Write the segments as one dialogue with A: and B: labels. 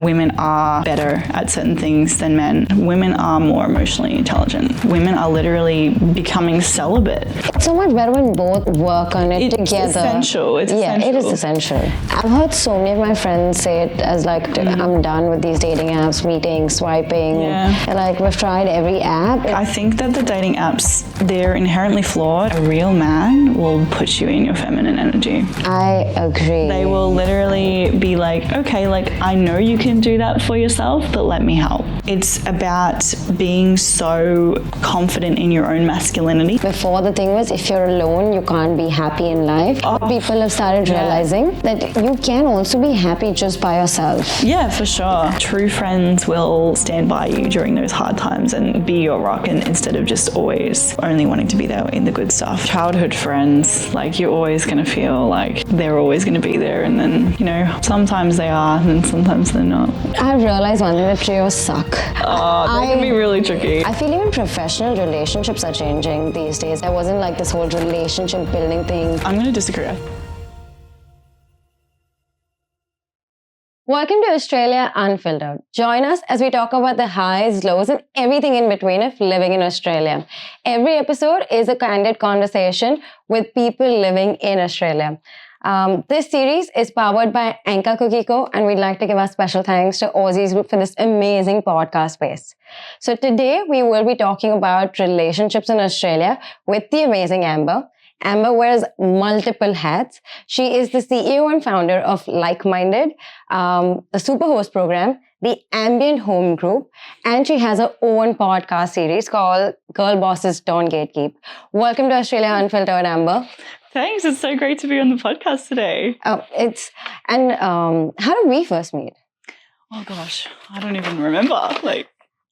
A: Women are better at certain things than men. Women are more emotionally intelligent. Women are literally becoming celibate.
B: It's so much better when both work on it together.
A: It's essential. It
B: is essential. I've heard so many of my friends say it as like, I'm done with these dating apps, meeting, swiping.
A: Yeah.
B: Like, we've tried every app.
A: I think that the dating apps, they're inherently flawed. A real man will put you in your feminine energy.
B: I agree.
A: They will literally be like, okay, like, I know you can do that for yourself, but let me help. It's about being so confident in your own masculinity.
B: Before, the thing was, if you're alone, you can't be happy in life. People have started realizing that you can also be happy just by yourself.
A: Yeah, for sure. True friends will stand by you during those hard times and be your rock, and instead of just always only wanting to be there in the good stuff. Childhood friends, like, you're always going to feel like they're always going to be there, and then, you know, sometimes they are and then sometimes they're not.
B: I've realized one thing, that trios suck.
A: They can be really tricky.
B: I feel even professional relationships are changing these days. There wasn't like this whole relationship building thing.
A: I'm going to disagree.
B: Welcome to Australia Unfiltered. Join us as we talk about the highs, lows, and everything in between of living in Australia. Every episode is a candid conversation with people living in Australia. This series is powered by Anchor Cookie Co, and we'd like to give our special thanks to Aussies Group for this amazing podcast space. So today we will be talking about relationships in Australia with the amazing Amber. Amber wears multiple hats. She is the CEO and founder of Like-Minded, the Superhost program, the Ambient Home Group, and she has her own podcast series called Girl Bosses Don't Gatekeep. Welcome to Australia Unfiltered, Amber.
A: Thanks. It's so great to be on the podcast today.
B: How did we first meet?
A: Oh gosh, I don't even remember.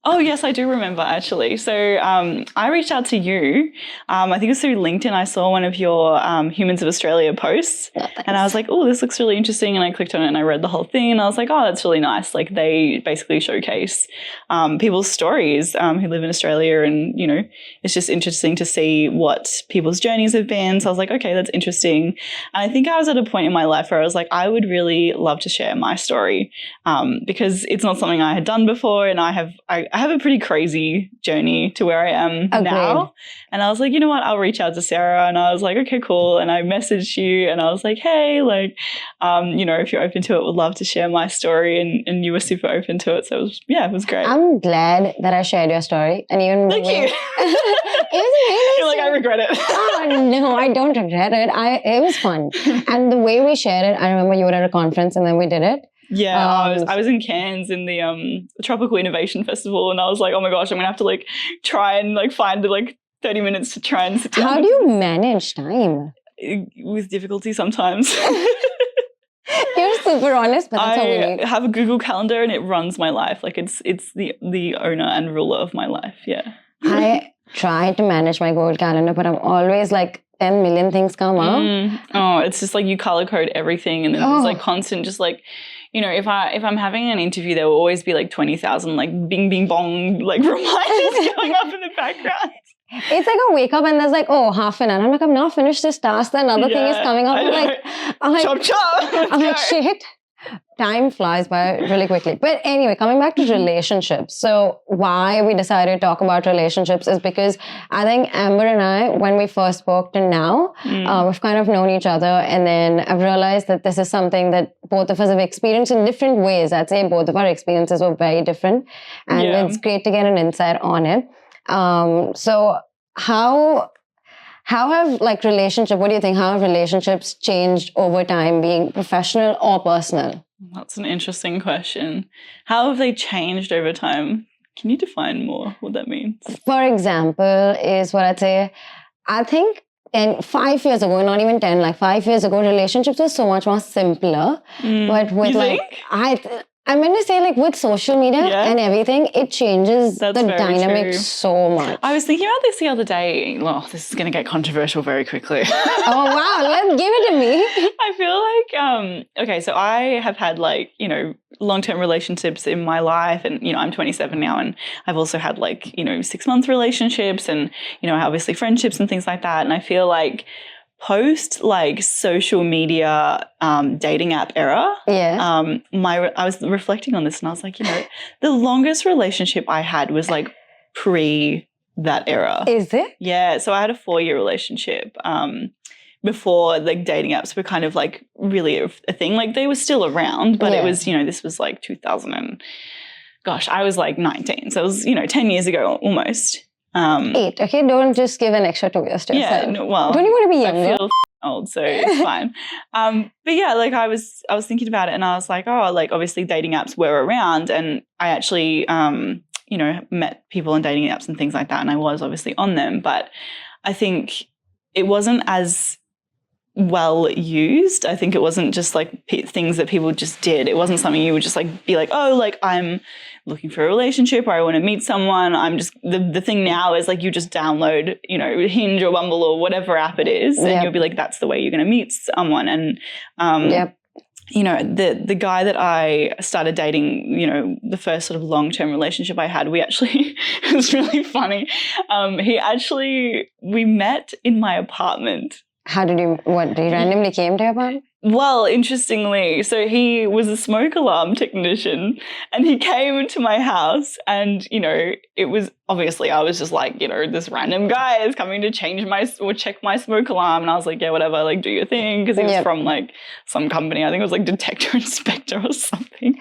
A: Oh yes, I do remember actually. So I reached out to you. I think it was through LinkedIn. I saw one of your Humans of Australia posts, and I was like, oh, this looks really interesting. And I clicked on it and I read the whole thing, and I was like, oh, that's really nice. Like, they basically showcase people's stories who live in Australia, and, you know, it's just interesting to see what people's journeys have been. So I was like, okay, that's interesting. And I think I was at a point in my life where I was like, I would really love to share my story because it's not something I had done before, and I have a pretty crazy journey to where I am now. And I was like, you know what, I'll reach out to Sarah. And I was like, okay, cool. And I messaged you and I was like, hey, like, you know, if you're open to it, would love to share my story. And you were super open to it. So it was great.
B: I'm glad that I shared your story. And even
A: thank you.
B: It was amazing.
A: You're like, I regret it.
B: Oh, no, I don't regret it. It was fun. And the way we shared it, I remember you were at a conference and then we did it.
A: Yeah, I was in Cairns in the Tropical Innovation Festival, and I was like, oh my gosh, I'm gonna have to like try and like find like 30 minutes to try and sit down.
B: How do you manage time?
A: With difficulty sometimes.
B: You're super honest, but that's all we need.
A: I have a Google Calendar and it runs my life. Like, it's the owner and ruler of my life. Yeah.
B: I try to manage my Google Calendar, but I'm always like 10 million things come up.
A: Oh, it's just like you color code everything, and then there's like constant, just like, you know, if I'm having an interview, there will always be like 20,000 like bing bing bong like reminders going up in the background.
B: It's like I wake up and there's like, oh, half an hour. I'm like, I'm not finished this task. Then another thing is coming up. I'm like,
A: chop chop.
B: I'm like, shit. Time flies by really quickly. But anyway, coming back to relationships. So why we decided to talk about relationships is because I think Amber and I, when we first spoke to now, we've kind of known each other. And then I've realized that this is something that both of us have experienced in different ways. I'd say both of our experiences were very different. And it's great to get an insight on it. So how have like what do you think? How have relationships changed over time, being professional or personal?
A: That's an interesting question. How have they changed over time? Can you define more what that means?
B: For example, is what I'd say, I think 5 years ago, not even 10, like 5 years ago, relationships were so much more simpler. But with I meant to say, like, with social media and everything, it changes the dynamic so much.
A: I was thinking about this the other day. Well, this is going to get controversial very quickly.
B: Oh, wow. Let's give it to me.
A: I feel like, okay, so I have had, like, you know, long-term relationships in my life, and, you know, I'm 27 now, and I've also had, like, you know, 6-month relationships, and, you know, obviously friendships and things like that. And I feel like post like social media dating app era.
B: Yeah.
A: I was reflecting on this and I was like, the longest relationship I had was like pre that era.
B: Is it?
A: Yeah. So I had a 4-year relationship before like dating apps were kind of like really a thing. Like they were still around, but it was, this was like 2000 and gosh, I was like 19. So it was, 10 years ago almost.
B: 8. Okay, don't just give an extra 2 years to yourself.
A: Yeah, well,
B: don't you want to be younger?
A: I feel old, so it's fine. But yeah, like I was thinking about it, and I was like, oh, like obviously dating apps were around, and I actually, met people on dating apps and things like that, and I was obviously on them, but I think it wasn't as well used. I think it wasn't just like things that people just did. It wasn't something you would just like be like, oh, like I'm looking for a relationship or I want to meet someone. I'm just the thing now is like you just download, Hinge or Bumble or whatever app it is, and you'll be like, that's the way you're going to meet someone. And the guy that I started dating, the first sort of long-term relationship I had, we actually it was really funny. We met in my apartment.
B: How did you randomly came to your apartment?
A: Well, interestingly, so he was a smoke alarm technician and he came into my house and, it was obviously I was just like, this random guy is coming to check my smoke alarm. And I was like, yeah, whatever, like do your thing. Because he was from like some company. I think it was like Detector Inspector or something.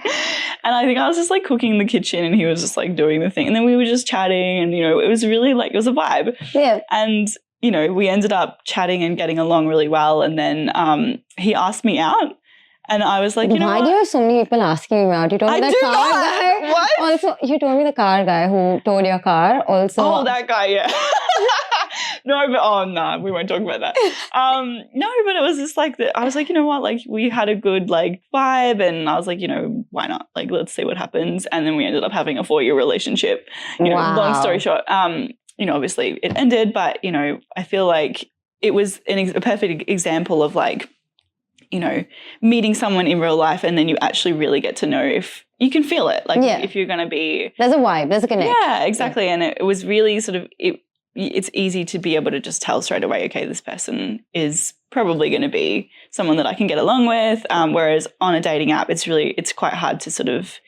A: And I think I was just like cooking in the kitchen and he was just like doing the thing. And then we were just chatting and, it was really like, it was a vibe.
B: Yeah.
A: And we ended up chatting and getting along really well. And then he asked me out. And I was like,
B: why do you have so many people asking you out? You told me that car guy.
A: What?
B: Also, you told me the car guy who towed your car also.
A: Oh, that guy, yeah. No, we won't talk about that. No, but it was just like, I was like, you know what? Like we had a good like vibe and I was like, why not? Like, let's see what happens. And then we ended up having a 4-year relationship. Long story short, obviously it ended, but, I feel like it was a perfect example of like, meeting someone in real life and then you actually really get to know if you can feel it. Like if you're going to be...
B: There's a vibe, there's a connection.
A: Yeah, exactly. Yeah. And it was really sort of, it's easy to be able to just tell straight away, okay, this person is probably going to be someone that I can get along with. Whereas on a dating app, it's quite hard to sort of,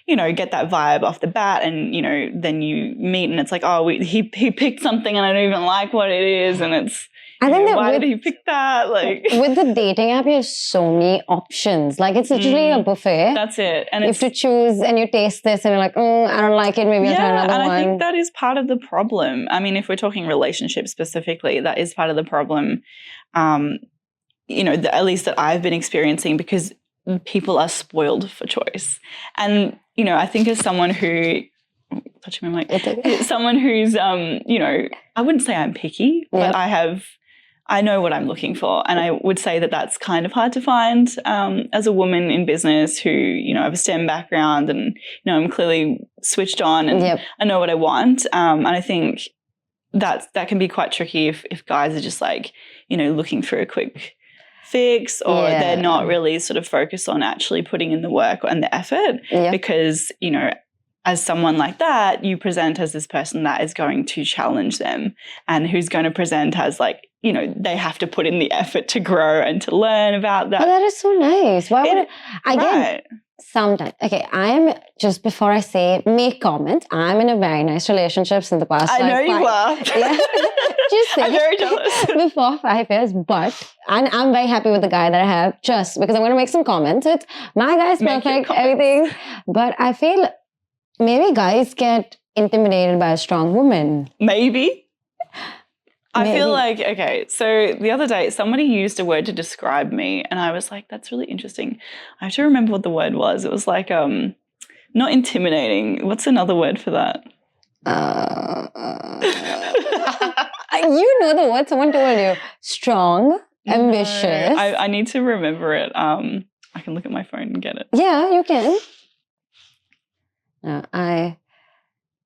A: get that vibe off the bat and, then you meet and it's like, oh, he picked something and I don't even like what it is. And it's,
B: I think
A: why did he pick that? Like
B: with the dating app, you have so many options. Like it's literally a buffet.
A: That's it. And
B: you have to choose and you taste this and you're like, I don't like it. Maybe I'll try another one.
A: I think that is part of the problem. I mean, if we're talking relationships specifically, that is part of the problem, at least that I've been experiencing because people are spoiled for choice. And, I think as someone who... touching my mic. Someone who's, I wouldn't say I'm picky, but I know what I'm looking for. And I would say that that's kind of hard to find as a woman in business who, I have a STEM background and, I'm clearly switched on and I know what I want. And I think that can be quite tricky if guys are just like, looking for a quick fix or they're not really sort of focused on actually putting in the work and the effort because, as someone like that, you present as this person that is going to challenge them and who's going to present as like, they have to put in the effort to grow and to learn about that.
B: Oh, that is so nice. Why would I get sometimes? Okay, I am, just before I say, make comment, I'm in a very nice relationship in the past.
A: I know you are.
B: Yeah. Just say,
A: I'm very jealous.
B: Before 5 years, and I'm very happy with the guy that I have just because I'm going to make some comments. It's my guy's perfect, everything. But I feel... maybe guys get intimidated by a strong woman.
A: Maybe. I feel like, okay, so the other day somebody used a word to describe me and I was like, that's really interesting. I have to remember what the word was. It was like, not intimidating. What's another word for that?
B: You know the word someone told you. Strong, ambitious.
A: No, I need to remember it. I can look at my phone and get it.
B: Yeah, you can.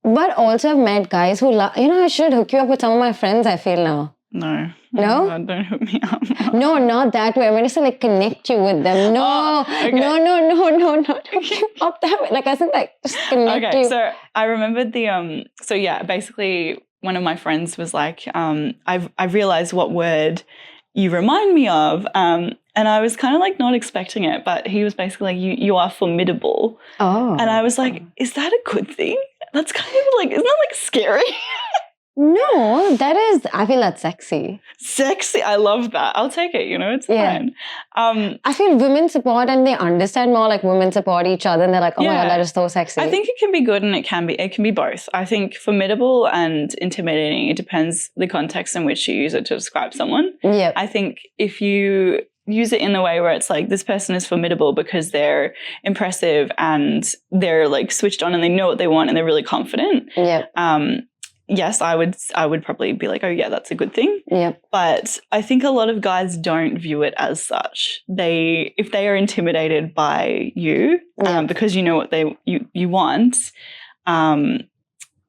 B: But also I've met guys who I should hook you up with some of my friends, I feel now.
A: No?
B: Oh
A: God, don't hook me up.
B: No, not that way. I'm going to say like connect you with them. No, okay. no, not hook you up that way. Like I said, like just connect you.
A: So I remembered basically one of my friends was like, I've realized what word you remind me of. And I was kind of like not expecting it, but he was basically like, you are formidable.
B: Oh.
A: And I was like, is that a good thing? That's kind of like, isn't that like scary?
B: No, I feel that's sexy.
A: Sexy. I love that. I'll take it, it's fine.
B: I feel women support and they understand more, like women support each other and they're like, oh my God, that is so sexy.
A: I think it can be good and it can be both. I think formidable and intimidating, it depends the context in which you use it to describe someone.
B: Yeah.
A: I think if you use it in the way where it's like this person is formidable because they're impressive and they're like switched on and they know what they want and they're really confident.
B: Yeah.
A: Yes, I would probably be like, oh yeah, that's a good thing.
B: Yeah. But
A: I think a lot of guys don't view it as such. If they are intimidated by you because you know what you want,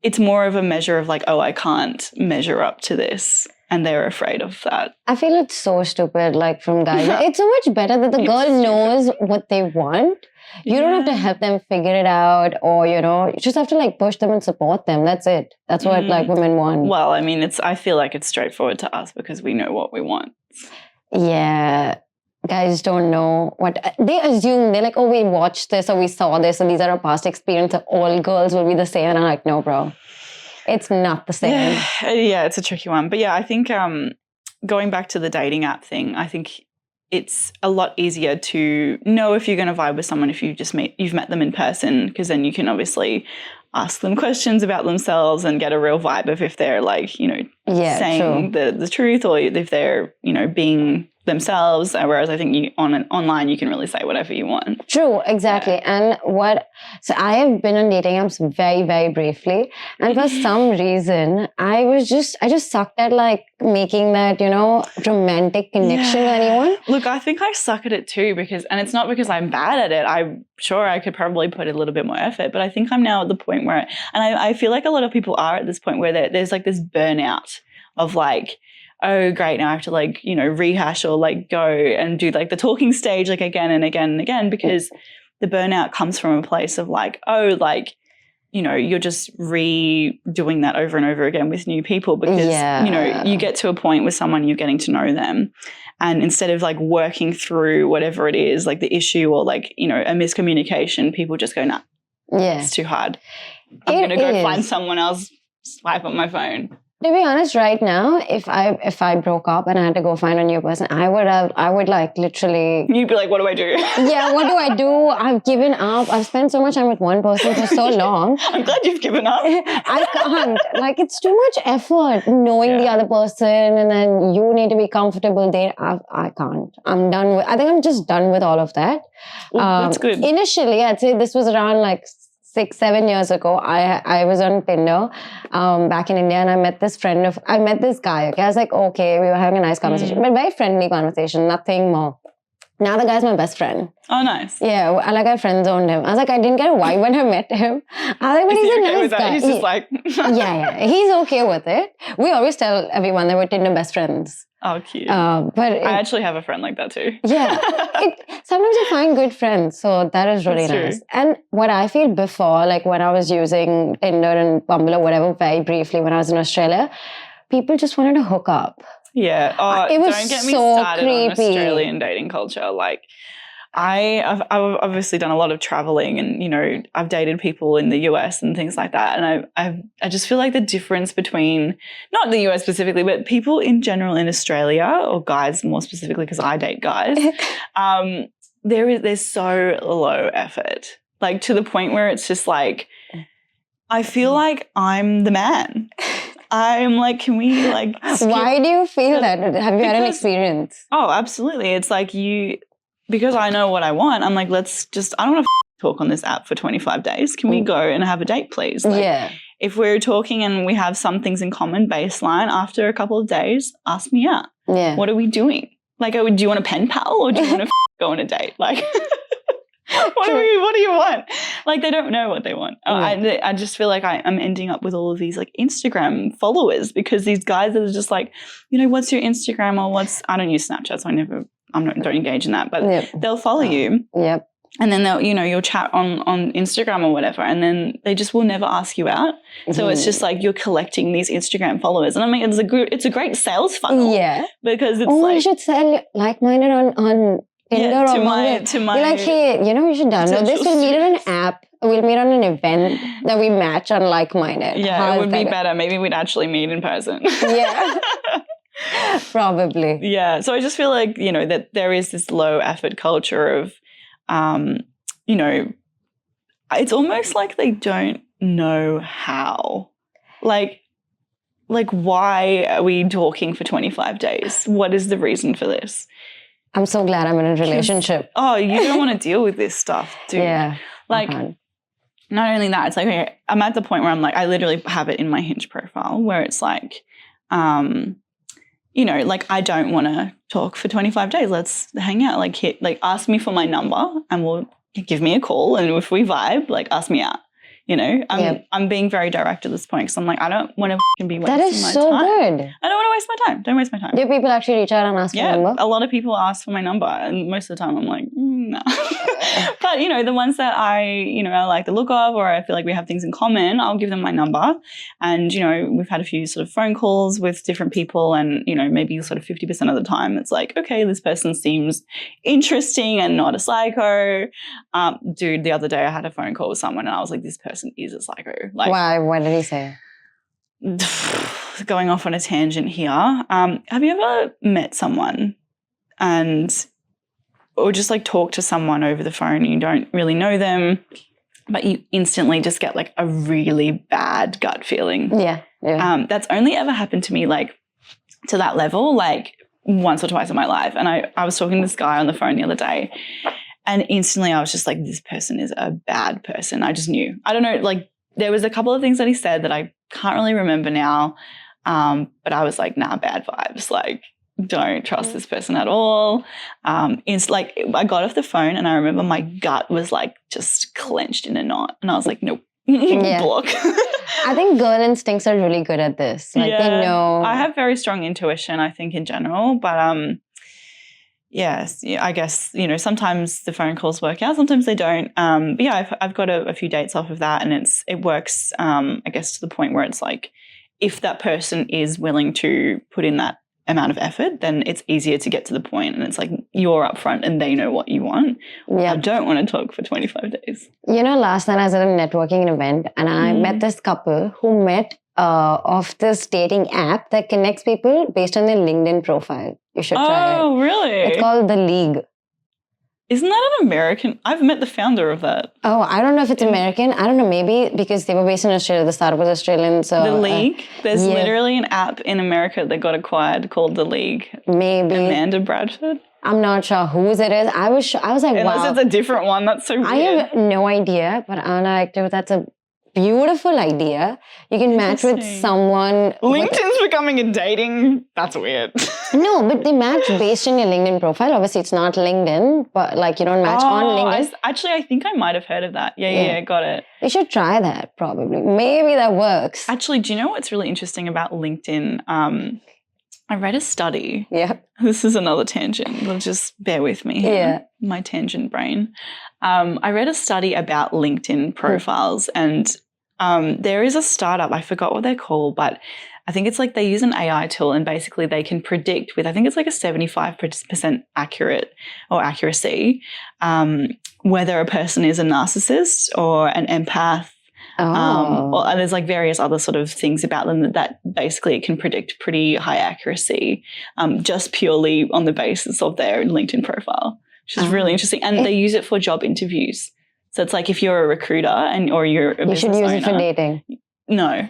A: it's more of a measure of like, oh, I can't measure up to this. And they're afraid of that.
B: I feel it's so stupid, like from guys. It's so much better that the girl knows what they want. You don't have to help them figure it out or, you just have to like push them and support them. That's it. That's what like women want.
A: Well, I mean, I feel like it's straightforward to us because we know what we want.
B: Yeah. Guys don't know what they assume. They're like, oh, we watched this or we saw this and these are our past experiences. All girls will be the same. And I'm like, no, bro. It's not the same.
A: Yeah, it's a tricky one. But yeah, I think going back to the dating app thing, I think it's a lot easier to know if you're going to vibe with someone if you've met them in person, because then you can obviously ask them questions about themselves and get a real vibe of if they're like, saying the truth or if they're, being themselves, whereas I think online you can really say whatever you want.
B: True, exactly. And so I have been on dating apps very, very briefly, and for some reason I just sucked at like making that, romantic connection with anyone.
A: Look, I think I suck at it too and it's not because I'm bad at it. I'm sure I could probably put a little bit more effort, but I think I'm now at the point where, and I feel like a lot of people are at this point where there's like this burnout of like, oh, great, now I have to like, rehash or like go and do like the talking stage like again and again and again, because the burnout comes from a place of like, oh, like, you're just redoing that over and over again with new people because, you get to a point with someone, you're getting to know them. And instead of like working through whatever it is, like the issue or like, a miscommunication, people just go, nah, it's too hard. I'm going to go find someone else, swipe on my phone.
B: To be honest, right now, if I broke up and I had to go find a new person, I would like literally.
A: You'd be like, what do I do?
B: Yeah, what do I do? I've given up. I've spent so much time with one person for so long.
A: I'm glad you've given up.
B: I can't. Like, it's too much effort knowing the other person, and then you need to be comfortable there. I can't. I think I'm just done with all of that.
A: That's good.
B: Initially, I'd say this was around like 6-7 years ago. I was on Tinder back in India, and I met this guy. Okay, I was like, okay, we were having a nice conversation, but very friendly conversation, nothing more. Now the guy's my best friend.
A: Oh, nice.
B: Yeah, I friend zoned him. I was like, I didn't get a vibe when I met him. I was like, but he's a nice guy.
A: He's just like,
B: yeah, he's okay with it. We always tell everyone that we're Tinder best friends.
A: Oh, cute.
B: But I
A: actually have a friend like that too.
B: Yeah. Sometimes you find good friends. So that is really nice. And what I feel before, like when I was using Tinder and Bumble or whatever, very briefly when I was in Australia, people just wanted to hook up.
A: Yeah. Oh,
B: it was
A: don't get me
B: so
A: started
B: creepy.
A: On Australian dating culture. Like, I've obviously done a lot of traveling and, I've dated people in the US and things like that. And I just feel like the difference between, not the US specifically, but people in general in Australia, or guys more specifically, because I date guys, there's so low effort. Like to the point where it's just like, I feel like I'm the man. I'm like, can we like...
B: Why do you feel that? Have you had an experience?
A: Oh, absolutely. It's like because I know what I want, I'm like, I don't want to talk on this app for 25 days. Can we go and have a date, please? Like,
B: yeah.
A: If we're talking and we have some things in common, baseline, after a couple of days, ask me out.
B: Yeah.
A: What are we doing? Like, do you want a pen pal or do you want to go on a date? Like, what do you want? Like, they don't know what they want. Yeah. I just feel like I'm ending up with all of these like Instagram followers because these guys are just like, what's your Instagram or I don't use Snapchat, so I don't engage in that, but they'll follow you.
B: Yep.
A: and then they'll, you'll chat on Instagram or whatever, and then they just will never ask you out. So it's just like you're collecting these Instagram followers, and I mean it's a great sales funnel.
B: Yeah,
A: because it's
B: you should sell like-minded on Tinder or Bumble.
A: to my
B: You're like, hey, you should download this. We'll meet on an app. We'll meet on an event that we match on like-minded.
A: Yeah, it would be better. Maybe we'd actually meet in person.
B: Yeah. Probably.
A: Yeah. So I just feel like, that there is this low effort culture of, it's almost like they don't know how. Like why are we talking for 25 days? What is the reason for this?
B: I'm so glad I'm in a relationship.
A: Oh, you don't want to deal with this stuff, dude.
B: Yeah.
A: Like, not only that, it's like, okay, I'm at the point where I'm like, I literally have it in my Hinge profile where it's like, like I don't want to talk for 25 days. Let's hang out. Like, ask me for my number and we'll give me a call. And if we vibe, like ask me out. I'm being very direct at this point because I'm like, I don't want to be wasting my time.
B: That is so good.
A: I don't want to waste my time. Don't waste my time.
B: Do people actually reach out and ask for your number?
A: A lot of people ask for my number, and most of the time I'm like, no. But, the ones that I like the look of, or I feel like we have things in common, I'll give them my number. And, we've had a few sort of phone calls with different people, and, maybe sort of 50% of the time it's like, okay, this person seems interesting and not a psycho. Dude, the other day I had a phone call with someone and I was like, this person is a psycho. Like,
B: why? What did he say?
A: Going off on a tangent here. Have you ever met someone or just like talk to someone over the phone and you don't really know them, but you instantly just get like a really bad gut feeling?
B: Yeah.
A: That's only ever happened to me like to that level, like once or twice in my life. And I was talking to this guy on the phone the other day, and instantly I was just like, this person is a bad person. I just knew. I don't know, like there was a couple of things that he said that I can't really remember now, but I was like, nah, bad vibes. Like, don't trust this person at all. It's like I got off the phone and I remember my gut was like just clenched in a knot, and I was like, nope, block.
B: I think girl instincts are really good at this. Like they know.
A: I have very strong intuition, I think, in general, but yes, I guess, sometimes the phone calls work out, sometimes they don't. But yeah, I've got a few dates off of that, and it works, I guess, to the point where it's like, if that person is willing to put in that amount of effort, then it's easier to get to the point, and it's like you're upfront and they know what you want. Yeah. I don't want to talk for 25 days.
B: Last night I was at a networking event and I met this couple who met off this dating app that connects people based on their LinkedIn profile. You should try it.
A: Oh, really?
B: It's called The League.
A: Isn't that an American? I've met the founder of that.
B: Oh, I don't know if it's American. I don't know, maybe because they were based in Australia. The startup was Australian. So
A: The League? There's literally an app in America that got acquired called The League.
B: Maybe.
A: Amanda Bradford.
B: I'm not sure whose it is. I was like,
A: unless
B: wow.
A: It's a different one. That's so weird.
B: I have no idea, but I'm like, dude, that's a beautiful idea. You can match with someone.
A: LinkedIn's becoming a dating. That's weird.
B: No, but they match based on your LinkedIn profile. Obviously, it's not LinkedIn, but like you don't match on LinkedIn.
A: I think I might have heard of that. Yeah, got it.
B: You should try that probably. Maybe that works.
A: Actually, do you know what's really interesting about LinkedIn? I read a study.
B: Yeah.
A: This is another tangent. Well, just bear with me here.
B: Yeah.
A: My tangent brain. I read a study about LinkedIn profiles, and there is a startup, I forgot what they're called, but I think it's like they use an AI tool, and basically they can predict with, I think it's like a 75% accuracy, whether a person is a narcissist or an empath. Or there's like various other sort of things about them that basically it can predict pretty high accuracy, just purely on the basis of their LinkedIn profile, which is really interesting. And they use it for job interviews. So it's like if you're a recruiter or you're a business owner. You should use it for
B: dating.
A: No.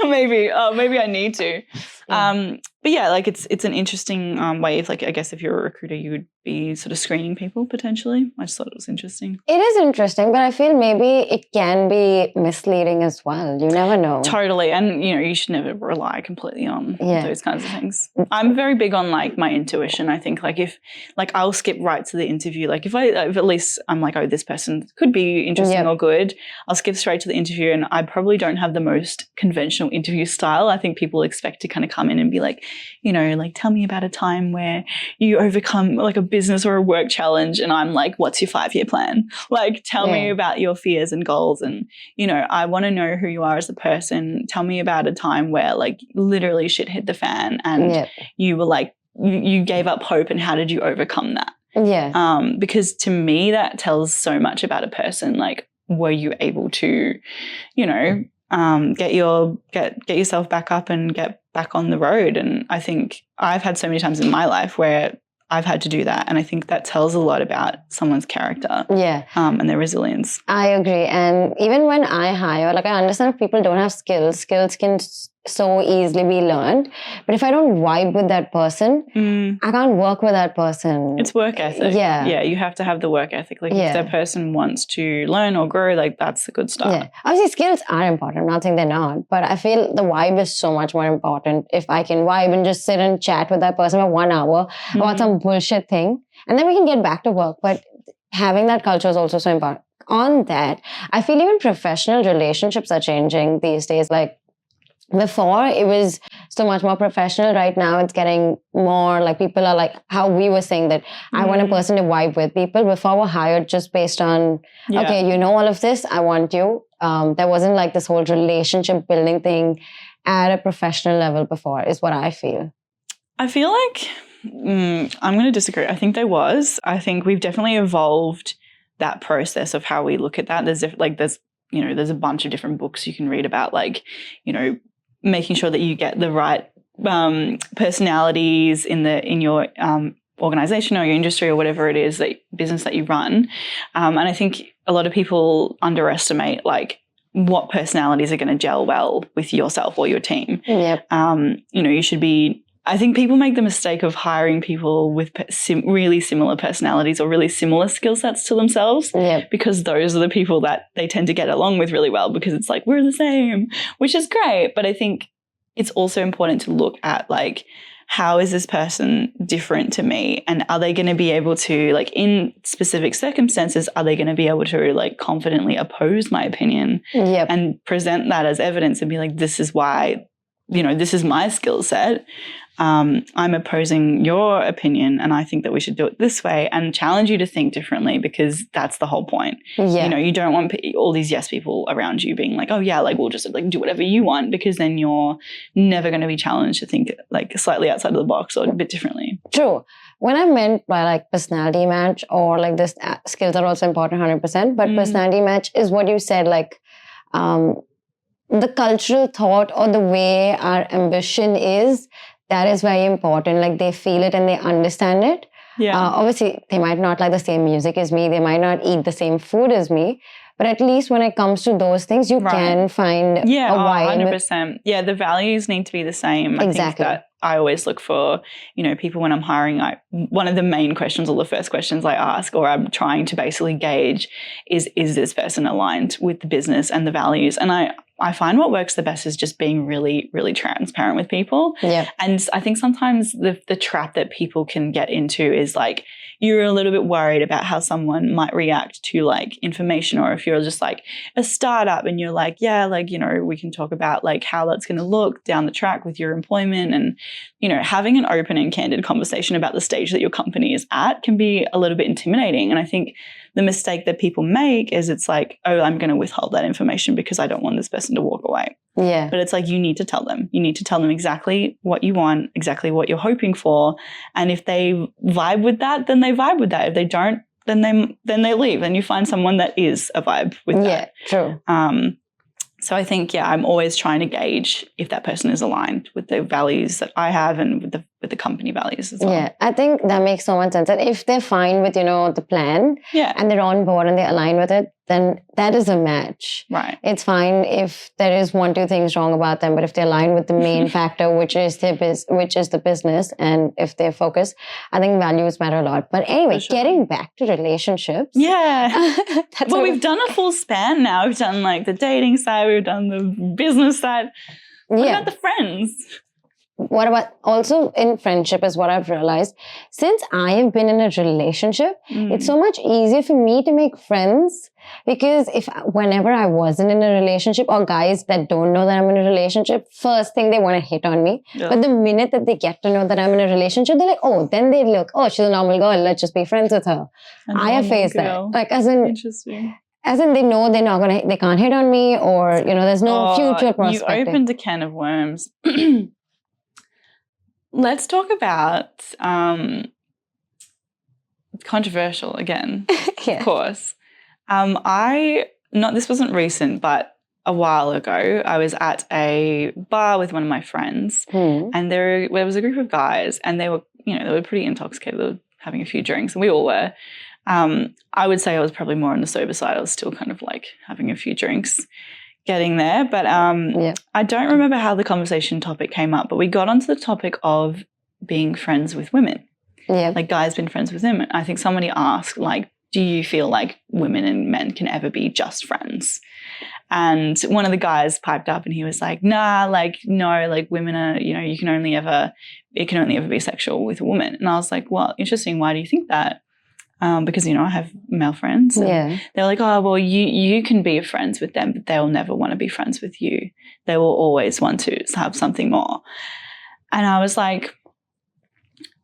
A: Maybe I need to. But yeah, like it's an interesting way of, like, I guess if you're a recruiter, you would be sort of screening people potentially. I just thought it was interesting.
B: It is interesting, but I feel maybe it can be misleading as well. You never know.
A: Totally. And, you should never rely completely on those kinds of things. I'm very big on, like, my intuition. I think, like, if, like, I'll skip right to the interview. Like, if at least I'm like, oh, this person could be interesting or good, I'll skip straight to the interview. And I probably don't have the most conventional interview style. I think people expect to kind of come in and be like, like tell me about a time where you overcome like a business or a work challenge. And I'm like, what's your 5-year plan? Like, tell me about your fears and goals. And, I want to know who you are as a person. Tell me about a time where like literally shit hit the fan and you were like, you gave up hope, and how did you overcome that?
B: Yeah.
A: Because to me, that tells so much about a person. Like, were you able to, get yourself back up and get back on the road? And I think I've had so many times in my life where I've had to do that. And I think that tells a lot about someone's character.
B: Yeah.
A: And their resilience.
B: I agree. And even when I hire, like I understand if people don't have skills can so easily be learned. But if I don't vibe with that person, I can't work with that person.
A: It's work ethic.
B: Yeah.
A: Yeah, you have to have the work ethic. Like if that person wants to learn or grow, like that's a good start.
B: Yeah. Obviously skills are important. I'm not saying they're not. But I feel the vibe is so much more important. If I can vibe and just sit and chat with that person for 1 hour about some bullshit thing, and then we can get back to work. But having that culture is also so important. On that, I feel even professional relationships are changing these days. Like, before, it was so much more professional. Right now, it's getting more like people are like how we were saying that I want a person to vibe with. People before were hired just based on, okay, you know all of this, I want you. There wasn't like this whole relationship building thing at a professional level before, is what I feel.
A: I feel like I'm going to disagree. I think there was. I think we've definitely evolved that process of how we look at that. There's a bunch of different books you can read about, like, making sure that you get the right personalities in your organization or your industry or whatever it is, that business that you run. And I think a lot of people underestimate like what personalities are going to gel well with yourself or your team.
B: Yep.
A: You should be. I think people make the mistake of hiring people with really similar personalities or really similar skill sets to themselves, because those are the people that they tend to get along with really well, because it's like, we're the same, which is great. But I think it's also important to look at like, how is this person different to me? And are they going to be able to, like, in specific circumstances, are they going to be able to like confidently oppose my opinion and present that as evidence and be like, this is why, this is my skill set. I'm opposing your opinion and I think that we should do it this way, and challenge you to think differently, because that's the whole point. You don't want all these yes people around you being like, oh yeah, like we'll just like do whatever you want, because then you're never going to be challenged to think like slightly outside of the box or a bit differently.
B: True. When I meant by like personality match or like this, skills are also important 100%, but personality match is what you said, like the cultural thought or the way our ambition is, that is very important. Like they feel it and they understand it. Yeah. Obviously, they might not like the same music as me. They might not eat the same food as me. But at least when it comes to those things, you can find a why.
A: 100%. Yeah, the values need to be the same.
B: Exactly.
A: I think that I always look for, people when I'm hiring, one of the main questions or the first questions I ask, or I'm trying to basically gauge, is this person aligned with the business and the values? And I find what works the best is just being really, really transparent with people. Yeah. And I think sometimes the trap that people can get into is like, you're a little bit worried about how someone might react to like information, or if you're just like a startup and you're like, yeah, like, we can talk about like how that's going to look down the track with your employment, and, having an open and candid conversation about the stage that your company is at can be a little bit intimidating. And I think the mistake that people make is it's like, oh, I'm going to withhold that information because I don't want this person to walk away.
B: Yeah.
A: But it's like, you need to tell them. You need to tell them exactly what you want, exactly what you're hoping for. And if they vibe with that, then they vibe with that. If they don't, then they leave, and you find someone that is a vibe with that.
B: Yeah, true.
A: So I think, I'm always trying to gauge if that person is aligned with the values that I have and with the company values as well.
B: Yeah, I think that makes so much sense. And if they're fine with, the plan and they're on board and they align with it, then that is a match.
A: Right.
B: It's fine if there is 1-2 things wrong about them, but if they align with the main factor, which is the business, and if they're focused, I think values matter a lot. But anyway, getting back to relationships.
A: Yeah. Well, we've done a full span now. We've done like the dating side, we've done the business side. What about the friends?
B: what about also in friendship is what I've realized. Since I have been in a relationship, it's so much easier for me to make friends, because whenever I wasn't in a relationship, or guys that don't know that I'm in a relationship, first thing they want to hit on me.
A: Yeah.
B: But the minute that they get to know that I'm in a relationship, they're like, oh, then they look, oh, she's a normal girl. Let's just be friends with her. I have faced that. Like,
A: Interesting.
B: As in, they know they can't hit on me, or, you know, there's no future prospect.
A: You opened a can of worms. Let's talk about controversial again,
B: Yeah.
A: of course. This wasn't recent, but a while ago, I was at a bar with one of my friends, and there was a group of guys, and they were pretty intoxicated. They were having a few drinks, and we all were. I would say I was probably more on the sober side. I was still kind of like having a few drinks, getting there. But I don't remember how the conversation topic came up, but we got onto the topic of being friends with women.
B: Yeah.
A: Like guys being friends with women. I think somebody asked, like, do you feel like women and men can ever be just friends? And one of the guys piped up and he was like, nah, like, no, like women are, it can only ever be sexual with a woman. And I was like, well, interesting. Why do you think that? Because, I have male friends. And they're like, oh, well, you can be friends with them, but they'll never want to be friends with you. They will always want to have something more. And I was like,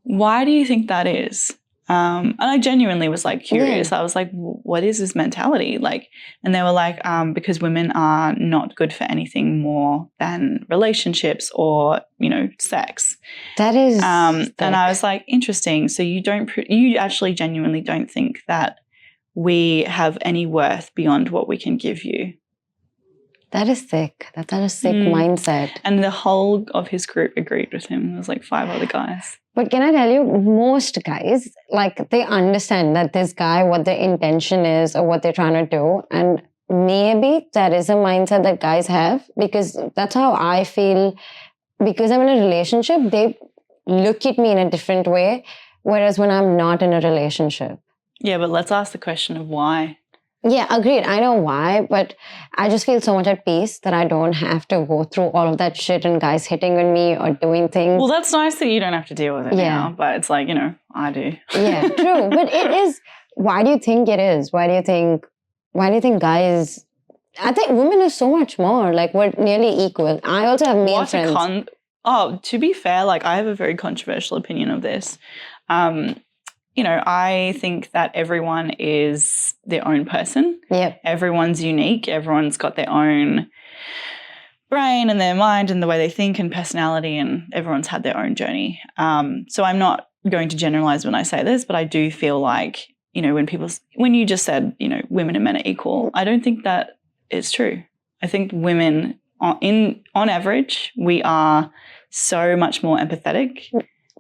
A: why do you think that is? And I genuinely was like curious. I was like, what is this mentality? Like, and they were like, because women are not good for anything more than relationships or, sex.
B: That is,
A: and I was like, interesting. So you actually genuinely don't think that we have any worth beyond what we can give you.
B: That is sick. That's a sick mindset.
A: And the whole of his group agreed with him. There was like 5 other guys.
B: But can I tell you, most guys, like, they understand that this guy, what their intention is or what they're trying to do. And maybe that is a mindset that guys have, because that's how I feel. Because I'm in a relationship, they look at me in a different way. Whereas when I'm not in a relationship.
A: Yeah, but let's ask the question of why.
B: Yeah, agreed. I know why, but I just feel so much at peace that I don't have to go through all of that shit and guys hitting on me or doing things.
A: Well, that's nice that you don't have to deal with it now, but it's like, I do.
B: Yeah, true. But it is, why do you think it is? Why do you think guys, I think women are so much more, like, we're nearly equal. I also have male friends.
A: To be fair, like, I have a very controversial opinion of this. I think that everyone is their own person.
B: Yep.
A: Everyone's unique. Everyone's got their own brain and their mind and the way they think and personality, and everyone's had their own journey. So I'm not going to generalize when I say this, but I do feel like, when you just said, women and men are equal, I don't think that is true. I think women, on average, we are so much more empathetic.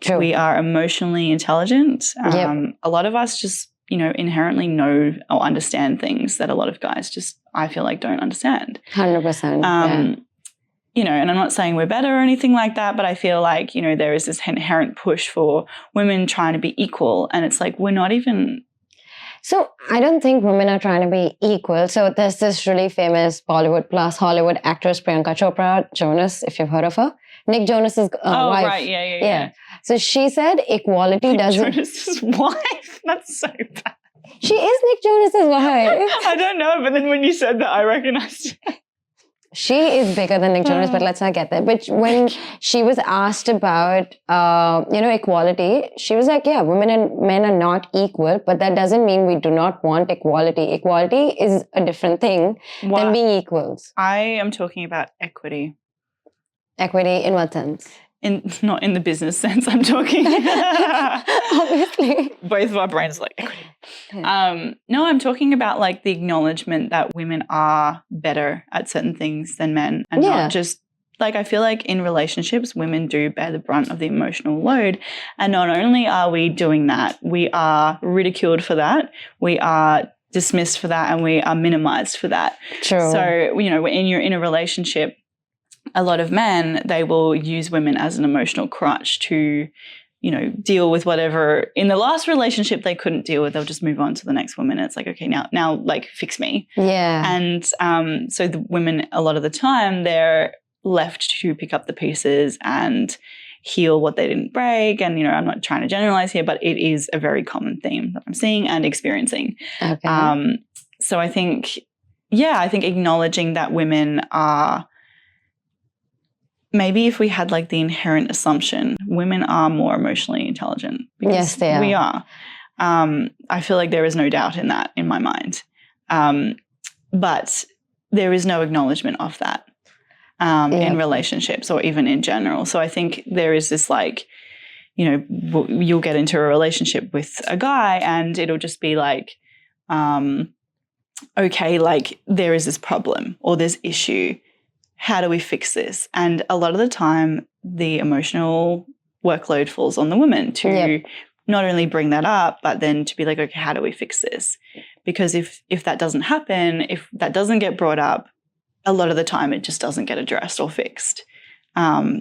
B: True.
A: We are emotionally intelligent. A lot of us just, inherently know or understand things that a lot of guys just, I feel like, don't understand.
B: 100%.
A: And I'm not saying we're better or anything like that, but I feel like, there is this inherent push for women trying to be equal. And it's like, we're not even.
B: So I don't think women are trying to be equal. So there's this really famous Bollywood plus Hollywood actress, Priyanka Chopra Jonas, if you've heard of her. Nick Jonas's wife.
A: Right. Yeah.
B: So she said equality doesn't.
A: Nick Jonas's wife? That's so bad.
B: She is Nick Jonas's wife.
A: I don't know, but then when you said that, I recognized it.
B: She is bigger than Nick Jonas, but let's not get there. But when she was asked about, equality, she was like, yeah, women and men are not equal, but that doesn't mean we do not want equality. Equality is a different thing than being equals.
A: I am talking about equity.
B: Equity in what sense?
A: Not in the business sense, I'm talking.
B: Obviously.
A: Both of our brains are like equity. Yeah. No, I'm talking about like the acknowledgement that women are better at certain things than men, and not just like, I feel like in relationships, women do bear the brunt of the emotional load. And not only are we doing that, we are ridiculed for that. We are dismissed for that, and we are minimized for that.
B: True.
A: So, when you're in a relationship, a lot of men, they will use women as an emotional crutch to, deal with whatever in the last relationship they couldn't deal with. They'll just move on to the next woman. It's like, okay, now like fix me.
B: Yeah.
A: And so the women, a lot of the time, they're left to pick up the pieces and heal what they didn't break. And, I'm not trying to generalize here, but it is a very common theme that I'm seeing and experiencing.
B: Okay.
A: So I think acknowledging that women are, maybe if we had like the inherent assumption, women are more emotionally intelligent.
B: Yes, they are.
A: We are. I feel like there is no doubt in that in my mind. But there is no acknowledgement of that in relationships or even in general. So I think there is this like, you'll get into a relationship with a guy and it'll just be like, okay, like there is this problem or this issue. How do we fix this? And a lot of the time, the emotional workload falls on the woman to not only bring that up, but then to be like, okay, how do we fix this? Because if that doesn't happen, if that doesn't get brought up, a lot of the time it just doesn't get addressed or fixed.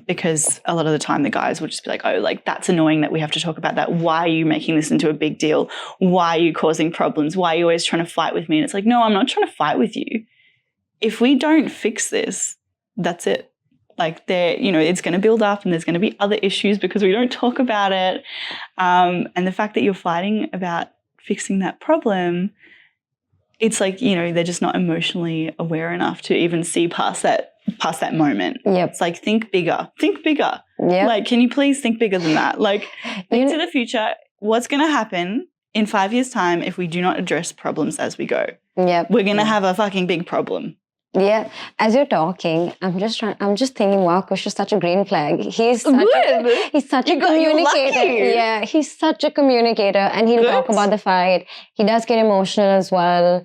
A: Because a lot of the time the guys will just be like, oh, like that's annoying that we have to talk about that. Why are you making this into a big deal? Why are you causing problems? Why are you always trying to fight with me? And it's like, no, I'm not trying to fight with you. If we don't fix this, that's it. Like it's going to build up and there's going to be other issues because we don't talk about it. And the fact that you're fighting about fixing that problem, it's like, they're just not emotionally aware enough to even see past that moment.
B: Yep.
A: It's like, think bigger.
B: Yep.
A: Like, can you please think bigger than that? Like, think to the future. What's going to happen in 5 years' time if we do not address problems as we go?
B: Yep.
A: We're going to have a fucking big problem.
B: Yeah, as you're talking, I'm just thinking, wow, Kush is such a green flag. He's such a communicator. Yeah, he's such a communicator, and he'll talk about the fight. He does get emotional as well.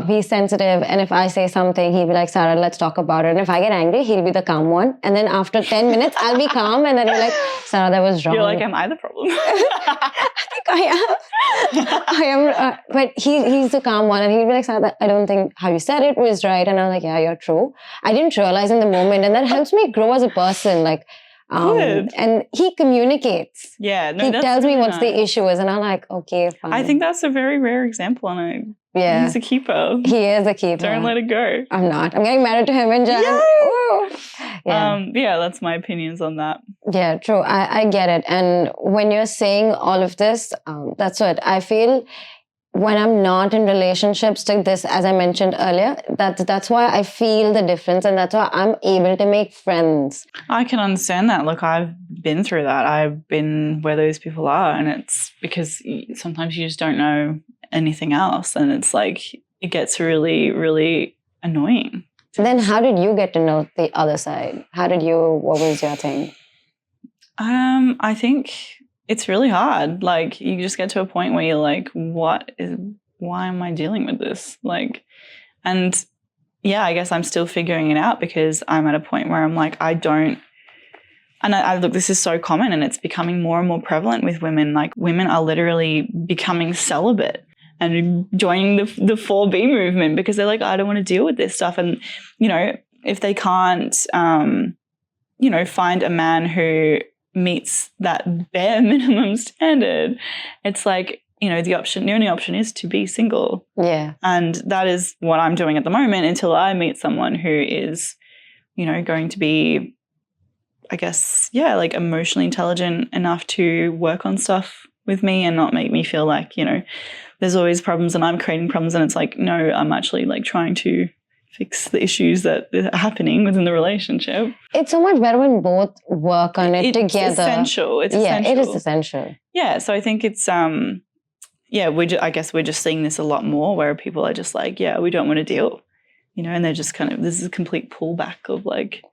B: He's sensitive, and if I say something, he'll be like, Sara, let's talk about it. And if I get angry, he'll be the calm one. And then after 10 minutes, I'll be calm, and then he'll be like, Sara, that was wrong.
A: You're like, am I the problem?
B: I think I am. But he's the calm one, and he'll be like, Sara, I don't think how you said it was right. And I'm like, yeah, you're true. I didn't realize in the moment, and that helps me grow as a person. Like, and he communicates.
A: Yeah, no,
B: he tells me what's the issue is, and I'm like, okay, fine.
A: I think that's a very rare example, and he's a keeper.
B: He is a keeper.
A: Don't let it go.
B: I'm not. I'm getting married to him in Jan.
A: Yeah, that's my opinions on that.
B: Yeah, true. I get it. And when you're saying all of this, that's what I feel. When I'm not in relationships like this, as I mentioned earlier, that's why I feel the difference, and that's why I'm able to make friends.
A: I can understand that. Look, I've been through that. I've been where those people are, and it's because sometimes you just don't know anything else, and it's like it gets really, really annoying.
B: Then how did you get to know the other side? What was your thing?
A: I think it's really hard. Like, you just get to a point where you're like, why am I dealing with this? Like, and yeah, I guess I'm still figuring it out because I'm at a point where I'm like, I look, this is so common and it's becoming more and more prevalent with women. Like, women are literally becoming celibate and joining the 4B movement because they're like, I don't want to deal with this stuff. And, if they can't, find a man who meets that bare minimum standard, it's like, the only option is to be single.
B: Yeah.
A: And that is what I'm doing at the moment until I meet someone who is, going to be, I guess, like emotionally intelligent enough to work on stuff with me and not make me feel like, there's always problems and I'm creating problems. And it's like, no, I'm actually like trying to fix the issues that are happening within the relationship.
B: It's so much better when both work on it together.
A: It's essential. It is essential. Yeah. So I think it's, I guess we're just seeing this a lot more where people are just like, we don't want to deal, and they're just kind of, this is a complete pullback of like,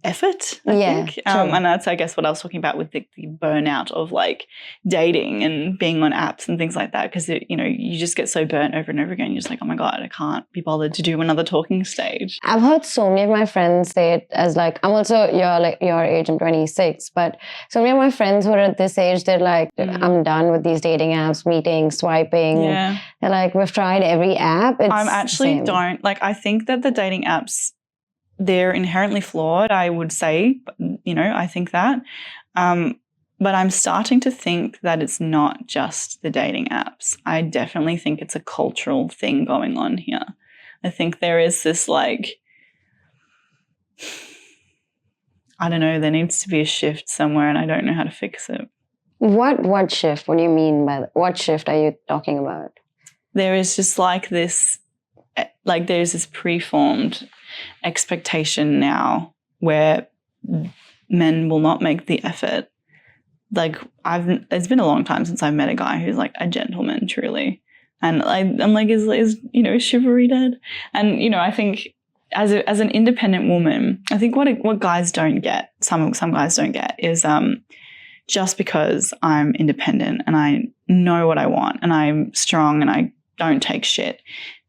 A: effort, I think. And that's, I guess, what I was talking about with the burnout of like dating and being on apps and things like that. Because, you just get so burnt over and over again. You're just like, oh my God, I can't be bothered to do another talking stage.
B: I've heard so many of my friends say it as like, I'm also your age, I'm 26. But so many of my friends who are at this age, they're like, I'm done with these dating apps, meeting, swiping.
A: Yeah.
B: They're like, we've tried every app.
A: I'm actually I think that the dating apps, they're inherently flawed, I would say, I think that. But I'm starting to think that it's not just the dating apps. I definitely think it's a cultural thing going on here. I think there is this like, I don't know, there needs to be a shift somewhere and I don't know how to fix it.
B: What shift? What do you mean by that? What shift are you talking about?
A: There is just like this, like there's this preformed expectation now where men will not make the effort. Like it's been a long time since I've met a guy who's like a gentleman, truly. And I'm like, is chivalry dead? And I think as an independent woman, I think what guys don't get, some guys don't get, is just because I'm independent and I know what I want and I'm strong and I don't take shit,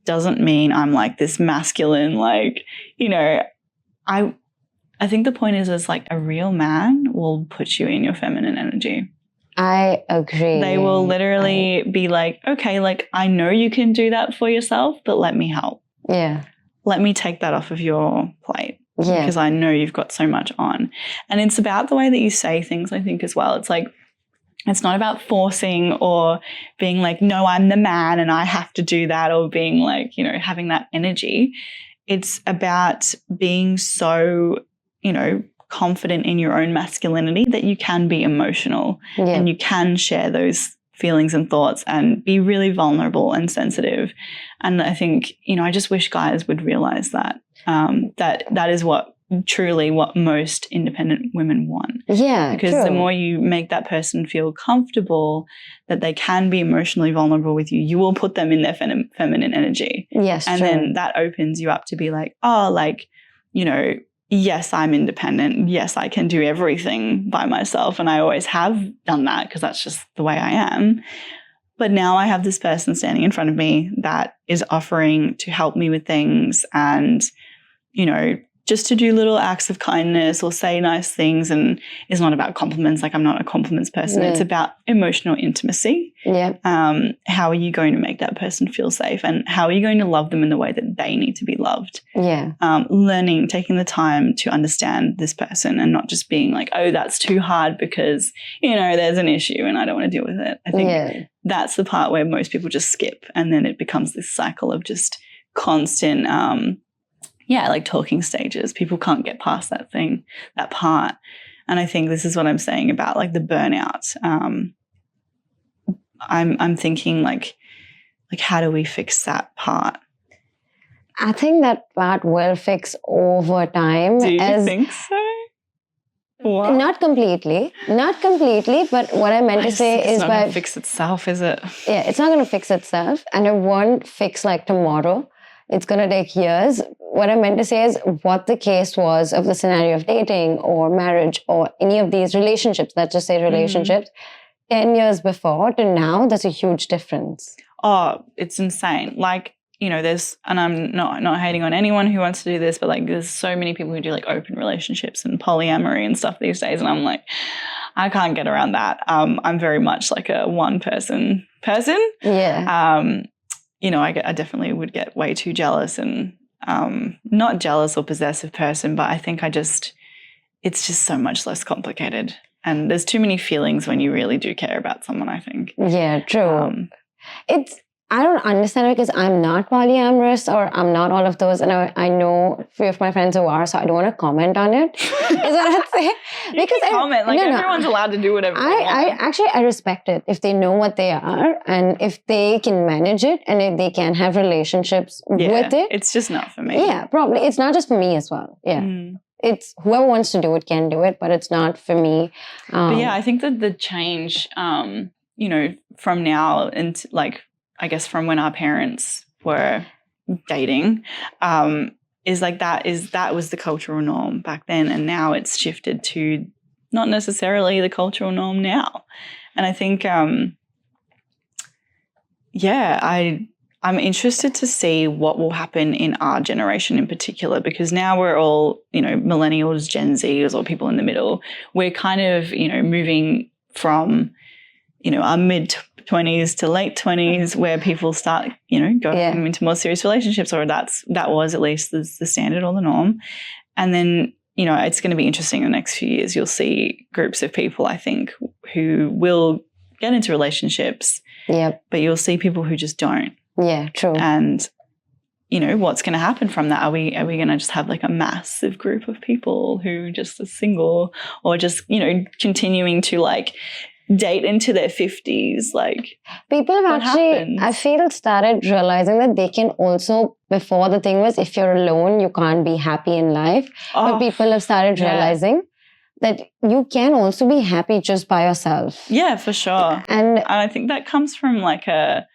A: doesn't mean I'm like this masculine, like, I think the point is like a real man will put you in your feminine energy.
B: I agree.
A: They will literally be like, okay, like I know you can do that for yourself, but let me help.
B: Yeah.
A: Let me take that off of your plate.
B: Yeah.
A: Because I know you've got so much on. And it's about the way that you say things, I think, as well. It's like, it's not about forcing or being like, no, I'm the man and I have to do that, or being like, having that energy. It's about being so, confident in your own masculinity that you can be emotional and you can share those feelings and thoughts and be really vulnerable and sensitive. And I think, I just wish guys would realize that, that is what most independent women want.
B: Yeah,
A: because
B: true.
A: The more you make that person feel comfortable that they can be emotionally vulnerable with you, you will put them in their feminine energy.
B: Yes,
A: and
B: true.
A: Then that opens you up to be like, oh, like, yes, I'm independent. Yes, I can do everything by myself. And I always have done that because that's just the way I am. But now I have this person standing in front of me that is offering to help me with things and, just to do little acts of kindness or say nice things. And it's not about compliments. Like I'm not a compliments person. It's about emotional intimacy.
B: Yeah.
A: How are you going to make that person feel safe? And how are you going to love them in the way that they need to be loved?
B: Yeah.
A: Taking the time to understand this person and not just being like, oh, that's too hard because, there's an issue and I don't want to deal with it. I think that's the part where most people just skip. And then it becomes this cycle of just constant, like talking stages. People can't get past that part. And I think this is what I'm saying about like the burnout. I'm thinking like how do we fix that part?
B: I think that part will fix over time.
A: Do you think so? What?
B: Not completely, but what I meant to say is
A: it's not going to fix itself, is it?
B: Yeah, it's not going to fix itself and it won't fix like tomorrow. It's going to take years. What I meant to say is what the case was of the scenario of dating or marriage or any of these relationships, let's just say relationships, 10 years before to now, there's a huge difference.
A: Oh, it's insane. Like, there's, and I'm not hating on anyone who wants to do this, but like there's so many people who do like open relationships and polyamory and stuff these days. And I'm like, I can't get around that. I'm very much like a one person.
B: Yeah.
A: I definitely would get way too jealous and not jealous or possessive person, but I think it's just so much less complicated. And there's too many feelings when you really do care about someone, I think.
B: Yeah, true. I don't understand it because I'm not polyamorous or I'm not all of those. And I know a few of my friends who are, so I don't want to comment on it. Is what I'd say.
A: You can comment. Like everyone's allowed to do whatever they want.
B: I respect it if they know what they are and if they can manage it and if they can have relationships with it.
A: It's just not for me.
B: Yeah, probably. It's not just for me as well. Yeah. It's whoever wants to do it can do it, but it's not for me.
A: But yeah, I think that the change, from now and like, I guess from when our parents were dating, is like that was the cultural norm back then, and now it's shifted to not necessarily the cultural norm now. And I think, I'm interested to see what will happen in our generation in particular, because now we're all, millennials, Gen Zers, or people in the middle. We're kind of, moving from, our mid-20s to late 20s where people start, going into more serious relationships, or that was at least the standard or the norm. And then, it's going to be interesting in the next few years. You'll see groups of people, I think, who will get into relationships, but you'll see people who just don't.
B: Yeah, true.
A: And what's going to happen from that? Are we going to just have like a massive group of people who just are single, or just, continuing to like date into their 50s? Like,
B: people have actually, I feel, started realizing that they can also, before the thing was, if you're alone, you can't be happy in life. But people have started realizing that you can also be happy just by yourself.
A: Yeah, for sure. And I think that comes from like a,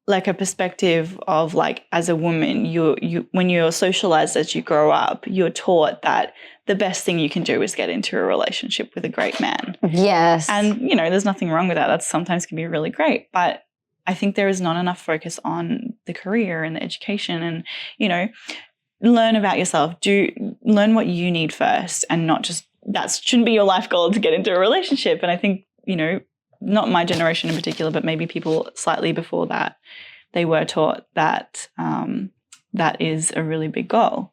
A: like a perspective of like, as a woman, you when you're socialized as you grow up, you're taught that the best thing you can do is get into a relationship with a great man.
B: Yes.
A: And, there's nothing wrong with that. That sometimes can be really great. But I think there is not enough focus on the career and the education and, learn about yourself. Learn what you need first, and not just, that shouldn't be your life goal to get into a relationship. And I think, not my generation in particular, but maybe people slightly before that, they were taught that that is a really big goal.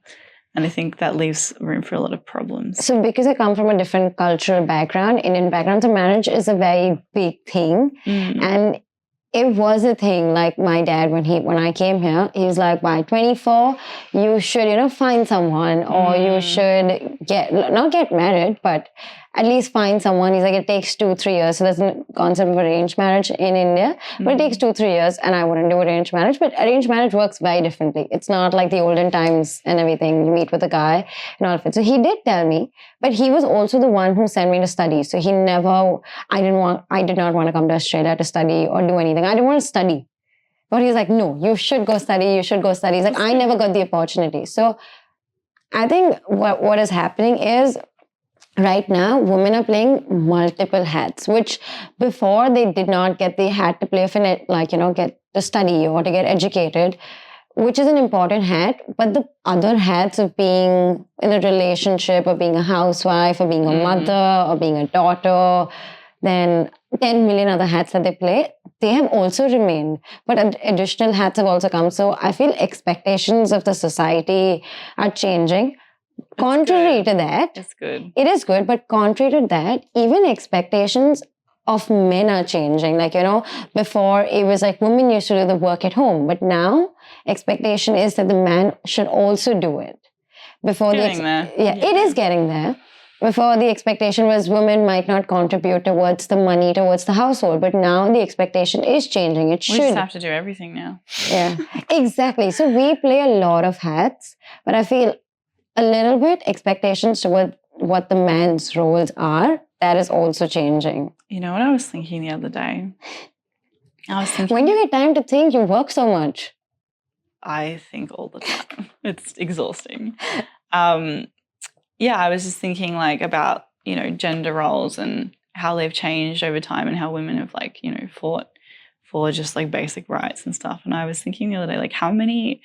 A: And I think that leaves room for a lot of problems.
B: So because I come from a different cultural background, Indian background, so marriage is a very big thing. And it was a thing. Like my dad, when I came here, he was like, by 24, you should, find someone, or you should not get married, but at least find someone. He's like, it takes 2-3 years. So there's a concept of arranged marriage in India, but it takes 2-3 years, and I wouldn't do arranged marriage. But arranged marriage works very differently. It's not like the olden times and everything. You meet with a guy and all of it. So he did tell me, but he was also the one who sent me to study. So he never, I did not want to come to Australia to study or do anything. I didn't want to study. But he's like, no, you should go study. You should go study. He's like, I never got the opportunity. So I think what is happening is, right now, women are playing multiple hats, which before they did not get the hat to play of it, like, get to study or to get educated, which is an important hat. But the other hats of being in a relationship, or being a housewife, or being a mother, or being a daughter, then 10 million other hats that they play, they have also remained. But additional hats have also come. So I feel expectations of the society are changing. Contrary to that,
A: it's good.
B: It is good, but contrary to that, even expectations of men are changing. Like, before it was like women used to do the work at home, but now expectation is that the man should also do it. Before
A: getting there.
B: Yeah, it is getting there. Before, the expectation was women might not contribute towards the money, towards the household, but now the expectation is changing. We
A: just have to do everything now.
B: Yeah, exactly. So we play a lot of hats, but I feel a little bit expectations toward what the man's roles are, that is also changing.
A: You know what I was thinking the other day?
B: When do you get time to think? You work so much.
A: I think all the time. It's exhausting. I was just thinking like about, gender roles and how they've changed over time, and how women have like, fought for just like basic rights and stuff. And I was thinking the other day, like how many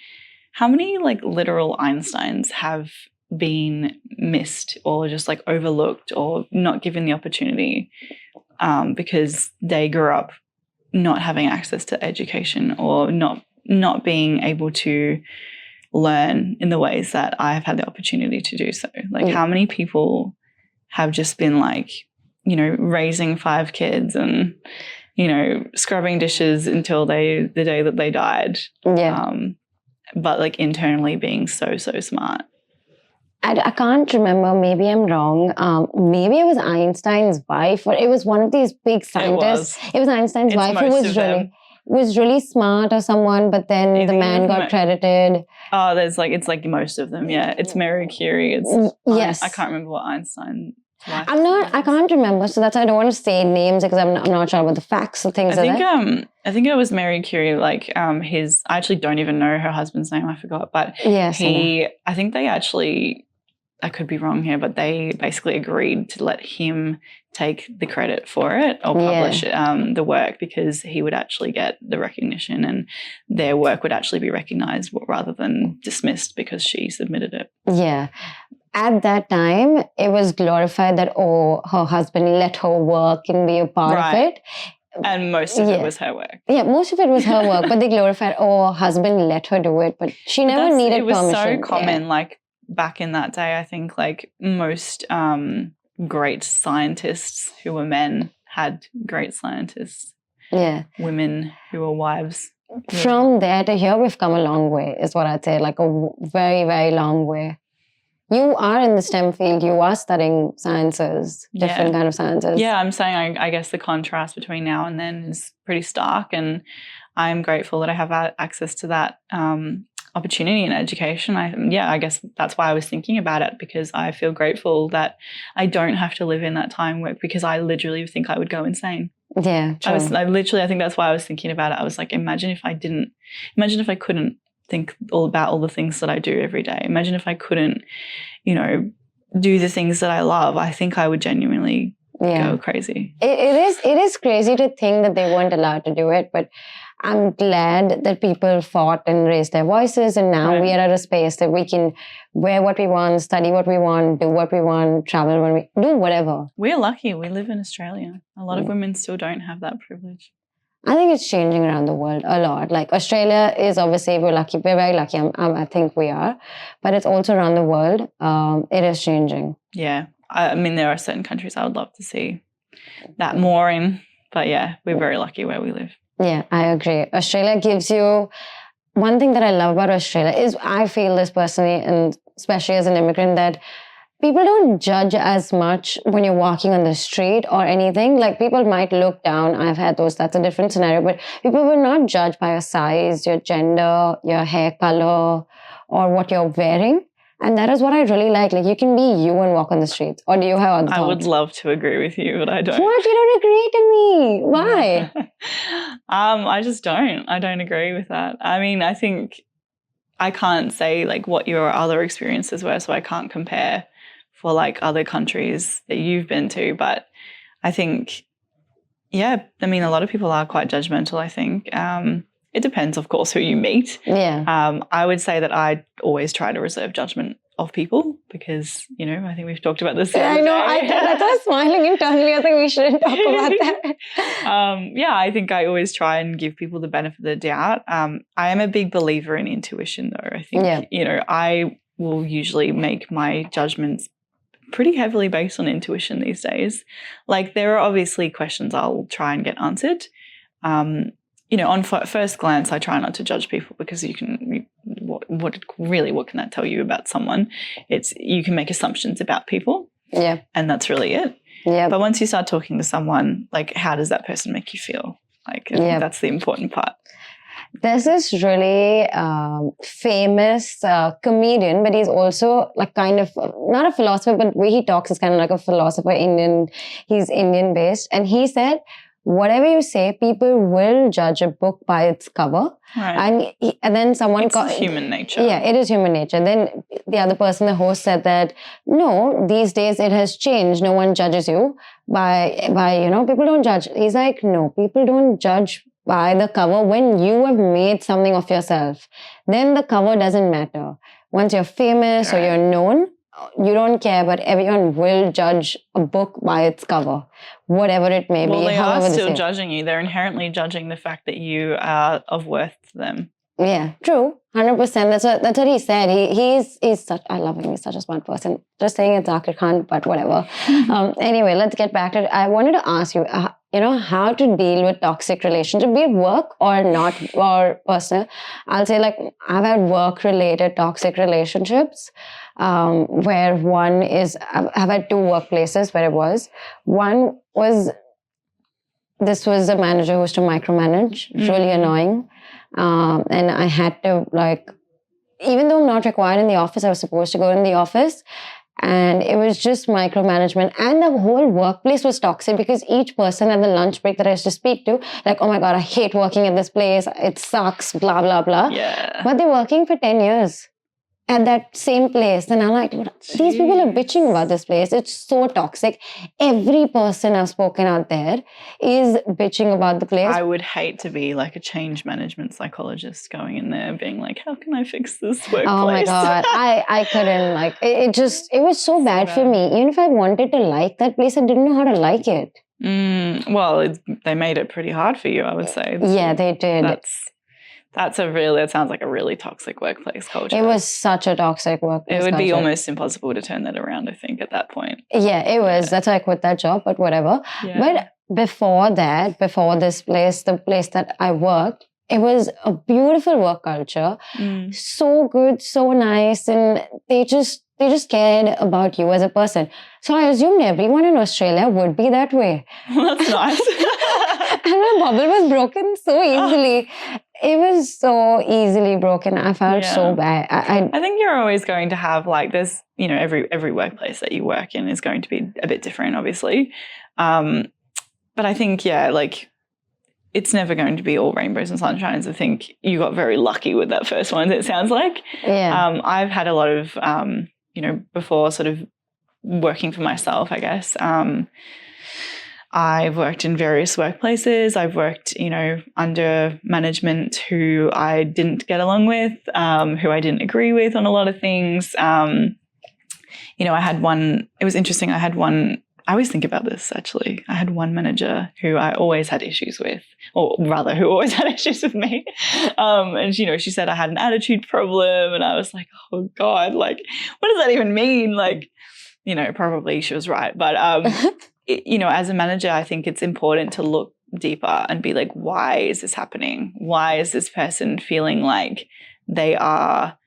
A: like literal Einsteins have been missed, or just like overlooked, or not given the opportunity because they grew up not having access to education, or not being able to learn in the ways that I have had the opportunity to do so. Like how many people have just been like, raising 5 kids and, scrubbing dishes until the day that they died.
B: Yeah.
A: But like internally being so smart.
B: I can't remember. Maybe I'm wrong. Maybe it was Einstein's wife, or it was one of these big scientists. It was Einstein's wife who was really smart or someone, but then the man got credited.
A: Oh, it's like most of them. Yeah, it's Marie Curie. Yes. I can't remember what Einstein.
B: I can't remember, so that's why I don't want to say names, because I'm not sure about the facts and things.
A: I think it was Marie Curie. Like I actually don't even know her husband's name. I forgot, but
B: yes,
A: I think they actually. I could be wrong here, but they basically agreed to let him take the credit for it, or publish the work, because he would actually get the recognition, and their work would actually be recognized rather than dismissed because she submitted it.
B: Yeah. At that time, it was glorified that, her husband let her work and be a part of it.
A: And most of it was her work.
B: Yeah, most of it was her work, but they glorified, her husband let her do it, but she never needed permission.
A: It was so common, like, back in that day. I think like most great scientists who were men had great scientists.
B: Yeah.
A: Women who were wives.
B: from there to here, we've come a long way, is what I'd say. Like a very, very long way. You are in the STEM field. You are studying sciences, different kind of sciences.
A: Yeah, I'm saying I guess the contrast between now and then is pretty stark, and I'm grateful that I have access to that opportunity in education. I guess that's why I was thinking about it, because I feel grateful that I don't have to live in that time where, because I literally think I would go insane.
B: Yeah, true.
A: I think that's why I was thinking about it. I was like, imagine if I couldn't think about all the things that I do every day. Imagine if I couldn't, do the things that I love. I think I would genuinely go crazy.
B: It is crazy to think that they weren't allowed to do it, but I'm glad that people fought and raised their voices, and now we are at a space that we can wear what we want, study what we want, do what we want, travel when we do whatever.
A: We're lucky. We live in Australia. A lot of women still don't have that privilege.
B: I think it's changing around the world a lot. Like Australia is obviously, we're lucky. We're very lucky. I think we are. But it's also around the world. It is changing.
A: Yeah. I mean, there are certain countries I would love to see that more in. But yeah, we're very lucky where we live.
B: Yeah, I agree. Australia gives you... One thing that I love about Australia is, I feel this personally, and especially as an immigrant, that people don't judge as much when you're walking on the street or anything. Like, people might look down. I've had those. That's a different scenario. But people will not judge by your size, your gender, your hair color, or what you're wearing. And that is what I really like. Like, you can be you and walk on the streets. Or do you have other thoughts?
A: I would love to agree with you, but I don't.
B: What? You don't agree to me? Why?
A: I just don't. I don't agree with that. I mean, I think I can't say like what your other experiences were, so I can't compare for like other countries that you've been to. But I think, yeah, I mean, a lot of people are quite judgmental, I think. It depends, of course, who you meet.
B: Yeah.
A: I would say that I always try to reserve judgment of people because, I think we've talked about this.
B: I know. That's why I was smiling internally. I think we shouldn't talk about that.
A: Yeah, I think I always try and give people the benefit of the doubt. I am a big believer in intuition, though. I think, I will usually make my judgments pretty heavily based on intuition these days. Like, there are obviously questions I'll try and get answered. On first glance, I try not to judge people because what can that tell you about someone? You can make assumptions about people.
B: Yeah.
A: And that's really it.
B: Yeah.
A: But once you start talking to someone, like, how does that person make you feel? Like, I think that's the important part.
B: There's this really famous comedian, but he's also like kind of, not a philosopher, but the way he talks is kind of like a philosopher, Indian. He's Indian based. And he said, whatever you say, people will judge a book by its cover.
A: Right.
B: And then someone...
A: It's human nature.
B: Yeah, it is human nature. Then the other person, the host, said that, no, these days it has changed. No one judges you by people don't judge. He's like, no, people don't judge by the cover when you have made something of yourself. Then the cover doesn't matter. Once you're famous or you're known, you don't care, but everyone will judge a book by its cover, whatever it may be.
A: Well, they are still judging you. They're inherently judging the fact that you are of worth to them.
B: Yeah, true. 100%. That's what he said. He's such, I love him. He's such a smart person. Just saying it's Zakir Khan, but whatever. Anyway, let's get back to it. I wanted to ask you, how to deal with toxic relationships, be it work or not, or personal. I'll say, like, I've had work-related toxic relationships, where one is, I've had two workplaces where it was. One was, this was a manager who used to micromanage, really annoying. And I had to, like, even though I'm not required in the office, I was supposed to go in the office. And it was just micromanagement. And the whole workplace was toxic because each person at the lunch break that I used to speak to, like, oh my God, I hate working at this place. It sucks, blah, blah, blah.
A: Yeah.
B: But they're working for 10 years at that same place. And I'm like, these people are bitching about this place. It's so toxic. Every person I've spoken out there is bitching about the place.
A: I would hate to be like a change management psychologist going in there being like, how can I fix this workplace?
B: Oh my God. I couldn't, like, it was so bad for me. Even if I wanted to like that place, I didn't know how to like it.
A: Well, they made it pretty hard for you, I would say.
B: Yeah, they did.
A: That sounds like a really toxic workplace culture.
B: It was such a toxic workplace
A: culture. It would be
B: culture.
A: almost impossible to turn that around, I think, at that point.
B: Yeah, it was. That's why I quit that job, but whatever. Yeah. But before this place, the place that I worked, It was a beautiful work culture. So good, so nice. And they just cared about you as a person. So I assumed everyone in Australia would be that way.
A: That's nice.
B: And my bubble was broken so easily. It was so easily broken. I felt so bad.
A: I think you're always going to have like there's, you know, every workplace that you work in is going to be a bit different, obviously. But I think, like it's never going to be all rainbows and sunshines. I think you got very lucky with that first one, it sounds like.
B: Yeah.
A: I've had a lot of, before sort of working for myself, I guess. I've worked in various workplaces. I've worked, under management who I didn't get along with, who I didn't agree with on a lot of things. I had one, it was interesting. I always think about this, actually. I had one manager who I always had issues with, or rather who always had issues with me. And, she said I had an attitude problem, and I was like, oh God, like, what does that even mean? Like, probably she was right. But, as a manager, I think it's important to look deeper and be like, why is this happening? Why is this person feeling like they are,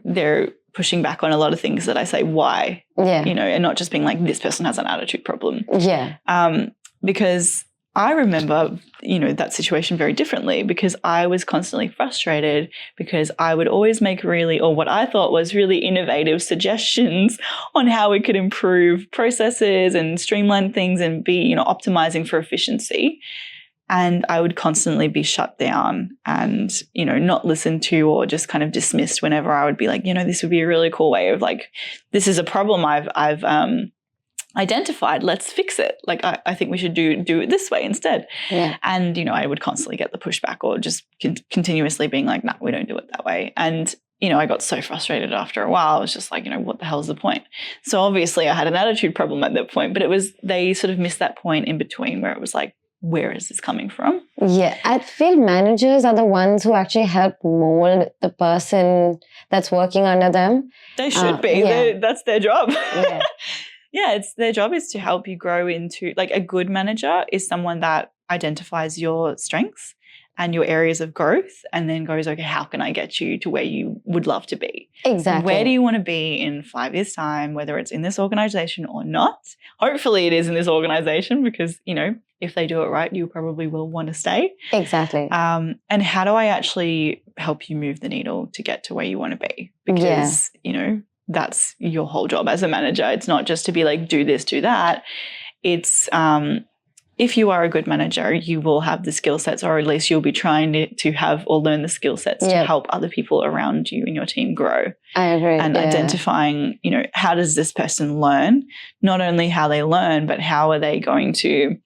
A: they're pushing back on a lot of things that I say, why?
B: Yeah.
A: And not just being like, this person has an attitude problem.
B: Yeah.
A: Because I remember, that situation very differently, because I was constantly frustrated because I would always make what I thought was really innovative suggestions on how we could improve processes and streamline things and be, optimizing for efficiency. And I would constantly be shut down and, not listened to or just kind of dismissed whenever I would be like, this would be a really cool way of like, this is a problem I've identified, let's fix it. Like, I think we should do it this way instead.
B: Yeah.
A: And, I would constantly get the pushback or just continuously being like, no, we don't do it that way. And, I got so frustrated after a while. I was just like, what the hell is the point? So obviously I had an attitude problem at that point, but they sort of missed that point in between where it was like, where is this coming from?
B: Yeah, I feel managers are the ones who actually help mold the person that's working under them.
A: They should be.
B: Yeah.
A: That's their job.
B: Yeah.
A: Yeah, it's their job is to help you grow into, like, a good manager is someone that identifies your strengths and your areas of growth and then goes, okay, how can I get you to where you would love to be?
B: Exactly.
A: Where do you want to be in 5 years' time, whether it's in this organization or not? Hopefully it is in this organization because, if they do it right, you probably will want to stay.
B: Exactly.
A: And how do I actually help you move the needle to get to where you want to be? Because, that's your whole job as a manager. It's not just to be like, do this, do that. It's if you are a good manager, you will have the skill sets, or at least you'll be trying to have or learn the skill sets to help other people around you in your team grow.
B: I agree.
A: And identifying, how does this person learn? Not only how they learn, but how are they going to,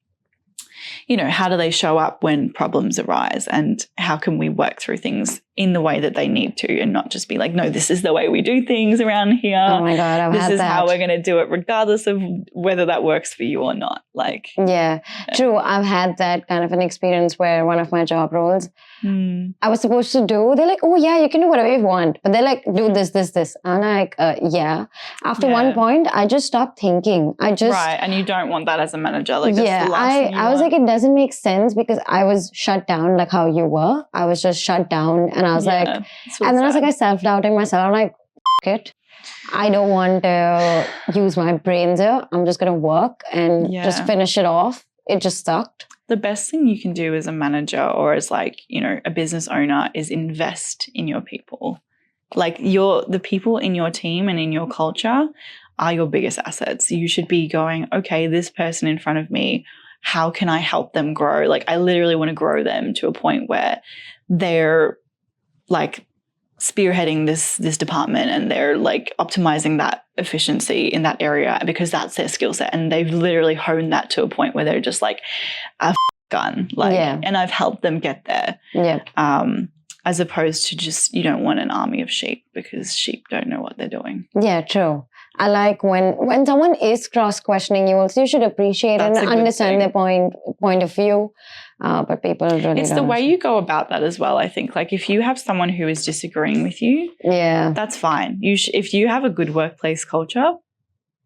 A: how do they show up when problems arise, and how can we work through things in the way that they need to, and not just be like, no, this is the way we do things around here.
B: Oh my God, I've had that.
A: This is how we're going to do it regardless of whether that works for you or not. Like,
B: yeah, true. I've had that kind of an experience where one of my job roles, I was supposed to do, they're like, oh yeah, you can do whatever you want. But they're like, do this. And I'm like, yeah. After one point, I just stopped thinking.
A: Right, and you don't want that as a manager. Like, that's the last thing
B: I was like, it doesn't make sense because I was shut down like how you were. I was just shut down and I was like, and then I was like, I self-doubting myself. I'm like, F it. I don't want to use my brains here. I'm just going to work and just finish it off. It just sucked.
A: The best thing you can do as a manager or as like, a business owner is invest in your people. Like the people in your team and in your culture are your biggest assets. You should be going, okay, this person in front of me, how can I help them grow? Like, I literally want to grow them to a point where they're like spearheading this department and they're like optimizing that efficiency in that area because that's their skill set. And they've literally honed that to a point where they're just like a gun. Like, and I've helped them get there.
B: Yeah.
A: As opposed to just, you don't want an army of sheep because sheep don't know what they're doing.
B: Yeah, true. I like when someone is cross-questioning you also, you should appreciate and understand their point of view. But people really
A: It's the way you go about that as well, I think. Like, if you have someone who is disagreeing with you, that's fine. If you have a good workplace culture,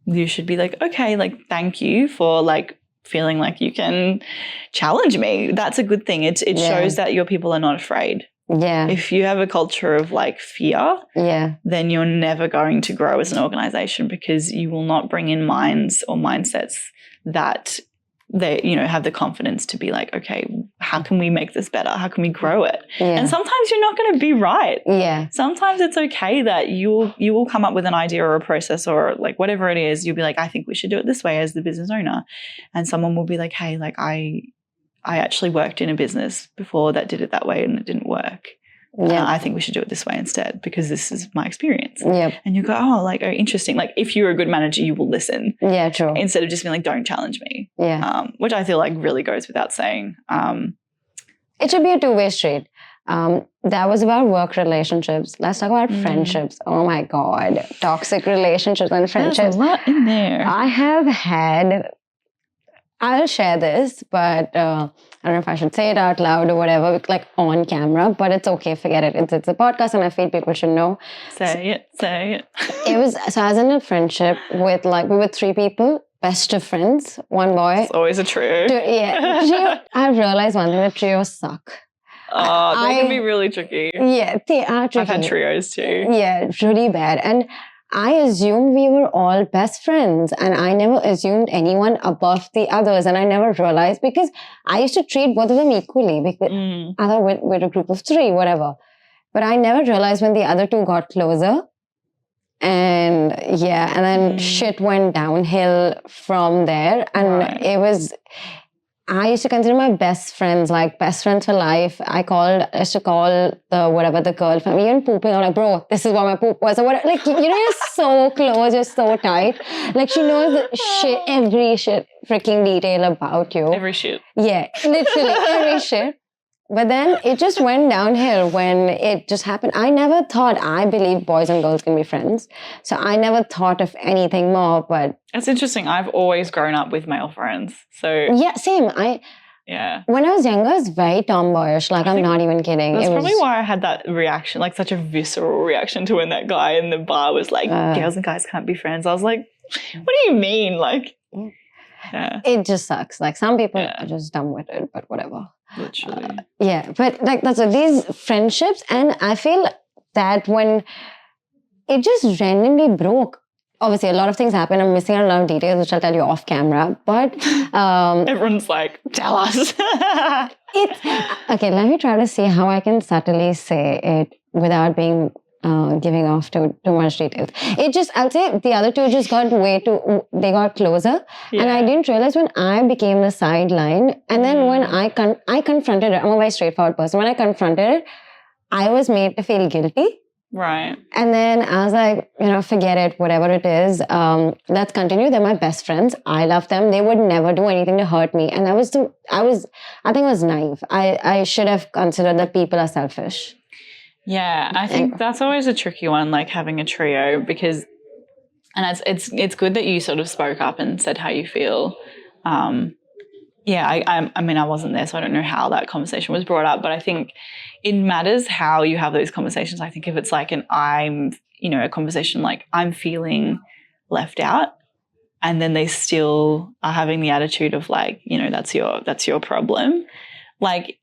A: you should be like, okay, like, thank you for like feeling like you can challenge me. That's a good thing. It shows that your people are not afraid.
B: Yeah.
A: If you have a culture of like fear, then you're never going to grow as an organization, because you will not bring in minds or mindsets that they, you know, have the confidence to be like, okay, how can we make this better? How can we grow it?
B: Yeah.
A: And sometimes you're not going to be right.
B: Yeah.
A: Sometimes it's okay that you will come up with an idea or a process or like whatever it is. You'll be like, I think we should do it this way as the business owner. And someone will be like, hey, like I actually worked in a business before that did it that way and it didn't work. Yeah. I think we should do it this way instead because this is my experience.
B: Yep.
A: And you go, oh, interesting. Like if you're a good manager, you will listen.
B: Yeah, true.
A: Instead of just being like, don't challenge me.
B: Yeah.
A: Which I feel like really goes without saying.
B: It should be a two-way street. That was about work relationships. Let's talk about friendships. Oh my God. Toxic relationships and friendships.
A: There's a lot in there.
B: I have had... I'll share this, but I don't know if I should say it out loud or whatever, like on camera, but it's okay, forget it. It's a podcast and I feel people should know.
A: Say it.
B: It was, so I was in a friendship with we were 3 people, best of friends, one boy.
A: It's always a trio.
B: I've realized one thing, the trios suck.
A: Oh, they can be really tricky.
B: Yeah, they are tricky.
A: I've had trios too.
B: Yeah, really bad. And I assumed we were all best friends and I never assumed anyone above the others, and I never realized because I used to treat both of them equally because I thought we're a group of 3, whatever. But I never realized when the other 2 got closer, and then shit went downhill from there, and it was... I used to consider my best friends, like best friends for life. I used to call the girlfriend, even pooping, I'm like, bro, this is what my poop was. Or what, like, you know, you're so close, you're so tight. Like, she knows every shit freaking detail about you.
A: Every shit.
B: Yeah, literally every shit. But then it just went downhill when it just happened. I never thought, I believe boys and girls can be friends. So I never thought of anything more, but...
A: It's interesting. I've always grown up with male friends. So...
B: Yeah, same. When I was younger, I was very tomboyish. Like, I'm not even kidding.
A: That's probably why I had that reaction, like such a visceral reaction to when that guy in the bar was like, girls and guys can't be friends. I was like, what do you mean? Like... Yeah.
B: It just sucks. Like, some people are just dumb with it, but whatever.
A: Literally.
B: But like these friendships, and I feel that when it just randomly broke, obviously a lot of things happen. I'm missing out a lot of details, which I'll tell you off camera, but...
A: everyone's like, tell us.
B: Okay, let me try to see how I can subtly say it without being... giving off too much details. I'll say the other 2 just got they got closer. Yeah. And I didn't realize when I became the sideline. And then when I confronted it, I'm a very straightforward person. When I confronted it, I was made to feel guilty.
A: Right.
B: And then I was like, forget it, whatever it is. Let's continue. They're my best friends. I love them. They would never do anything to hurt me. And I think I was naive. I should have considered that people are selfish.
A: Yeah, I think that's always a tricky one, like having a trio, because, and it's good that you sort of spoke up and said how you feel. I mean, I wasn't there, so I don't know how that conversation was brought up, but I think it matters how you have those conversations. I think if it's like a conversation like I'm feeling left out, and then they still are having the attitude of like, that's your problem, like.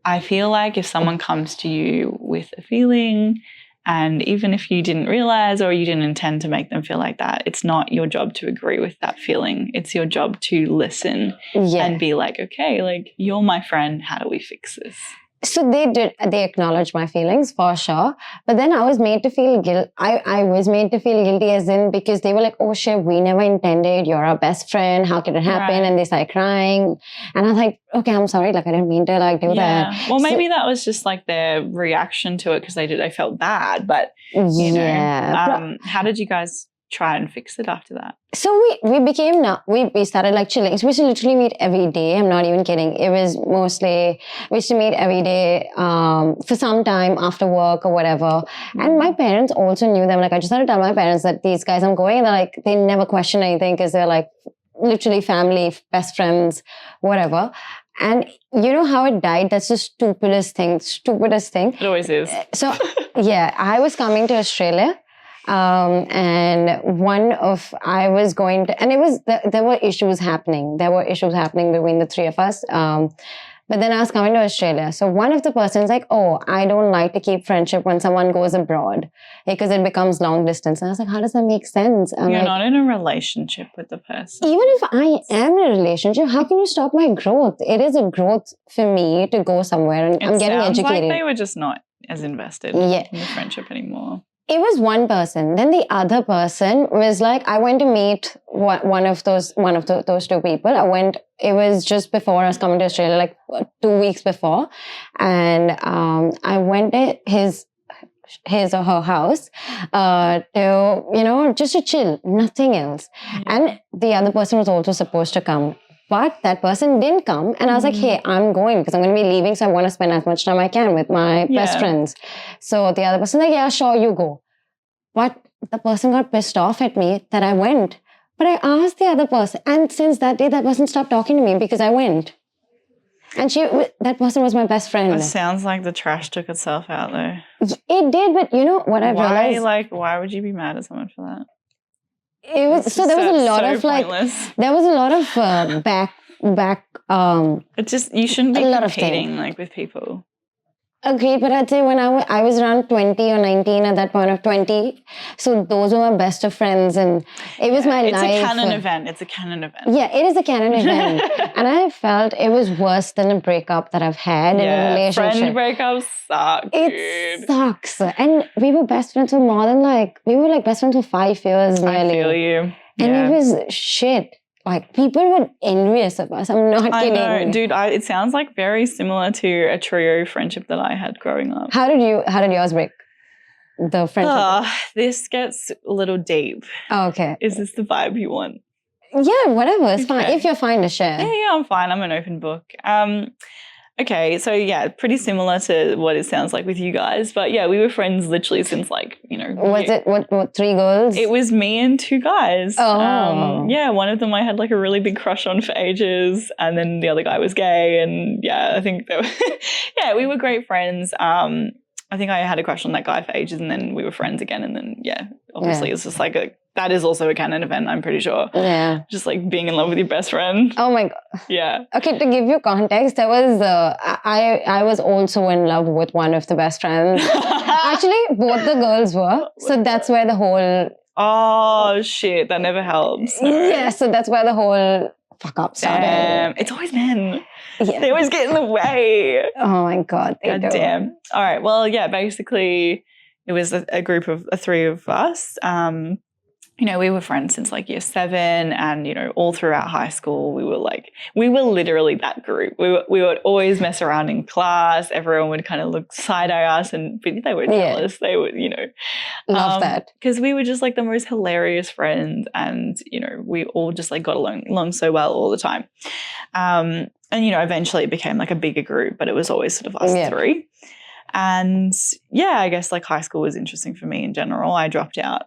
A: I feel like if someone comes to you with a feeling, and even if you didn't realize or you didn't intend to make them feel like that, it's not your job to agree with that feeling. It's your job to listen and be like, okay, like, you're my friend. How do we fix this?
B: So they acknowledged my feelings for sure. But then I was made to feel guilty. I was made to feel guilty as in because they were like, oh shit, we never intended. You're our best friend. How could it happen? Right. And they started crying. And I was like, okay, I'm sorry. Like, I didn't mean to do that.
A: Well, maybe that was just like their reaction to it because they felt bad. But, how did you guys try and fix it after that?
B: So we started like chilling. So we used to literally meet every day. I'm not even kidding. It was mostly, we used to meet every day for some time after work or whatever. And my parents also knew them. Like, I just had to tell my parents that these guys I'm going, and they're like, they never question anything because they're like literally family, best friends, whatever. And you know how it died? That's the stupidest thing.
A: It always is.
B: So I was coming to Australia. And I was going to, and there were issues happening. There were issues happening between the three of us. But then I was coming to Australia. So one of the persons like, oh, I don't like to keep friendship when someone goes abroad because it becomes long distance. And I was like, how does that make sense?
A: You're like, not in a relationship with the person.
B: Even if I am in a relationship, how can you stop my growth? It is a growth for me to go somewhere and I'm getting educated.
A: It sounds like they were just not as invested in the friendship anymore.
B: It was one person. Then the other person was like, I went to meet one of those two people. It was just before I was coming to Australia, like 2 weeks before. And I went to his or her house to, just to chill, nothing else. And the other person was also supposed to come. But that person didn't come. And I was like, hey, I'm going because I'm going to be leaving. So I want to spend as much time I can with my best friends. So the other person was like, yeah, sure, you go. But the person got pissed off at me that I went. But I asked the other person. And since that day, that person stopped talking to me because I went. And that person was my best friend.
A: It sounds like the trash took itself out though.
B: It did, but you know what I realized?
A: Why would you be mad at someone for that?
B: There was a lot of back
A: you shouldn't be competing with people.
B: Agreed, but I'd say when I was around 20 or 19 at that point of 20, so those were my best of friends and it was my life.
A: It's a canon event.
B: Yeah, it is a canon event. And I felt it was worse than a breakup that I've had in a relationship.
A: Friend breakups suck,
B: It sucks. And we were best friends for we were best friends for 5 years nearly.
A: I feel you.
B: And it was shit. Like, people were envious of us. I'm not kidding.
A: I know, dude. It sounds like very similar to a trio friendship that I had growing up.
B: How did yours break? The friendship?
A: This gets a little deep.
B: Oh, okay.
A: Is this the vibe you want?
B: Yeah, whatever. It's fine. If you're fine to share.
A: Yeah, I'm fine. I'm an open book. Okay, so pretty similar to what it sounds like with you guys. But yeah, we were friends literally since
B: Was it, what, 3 girls?
A: It was me and 2 guys.
B: Oh.
A: One of them I had a really big crush on for ages. And then the other guy was gay. And I think they were, we were great friends. I think I had a crush on that guy for ages and then we were friends again. And then, obviously it's just that is also a canon event, I'm pretty sure.
B: Yeah.
A: Just being in love with your best friend.
B: Oh my God.
A: Yeah.
B: Okay, to give you context, there was, I was also in love with one of the best friends. Actually, both the girls were. So that's where the whole...
A: Oh, shit. That never helps. No.
B: Yeah, so that's where the whole fuck up started.
A: Damn. It's always men.
B: Yeah.
A: They always get in the way.
B: Oh my God.
A: God damn. All right. Well, basically it was a group of 3 of us. We were friends since year 7 and, all throughout high school, we were literally that group. We would always mess around in class. Everyone would kind of look side-eye us and they were jealous. They would,
B: Love that.
A: Because we were just the most hilarious friends and, we all just got along so well all the time. And, eventually it became a bigger group, but it was always sort of us 3. And I guess high school was interesting for me in general. I dropped out.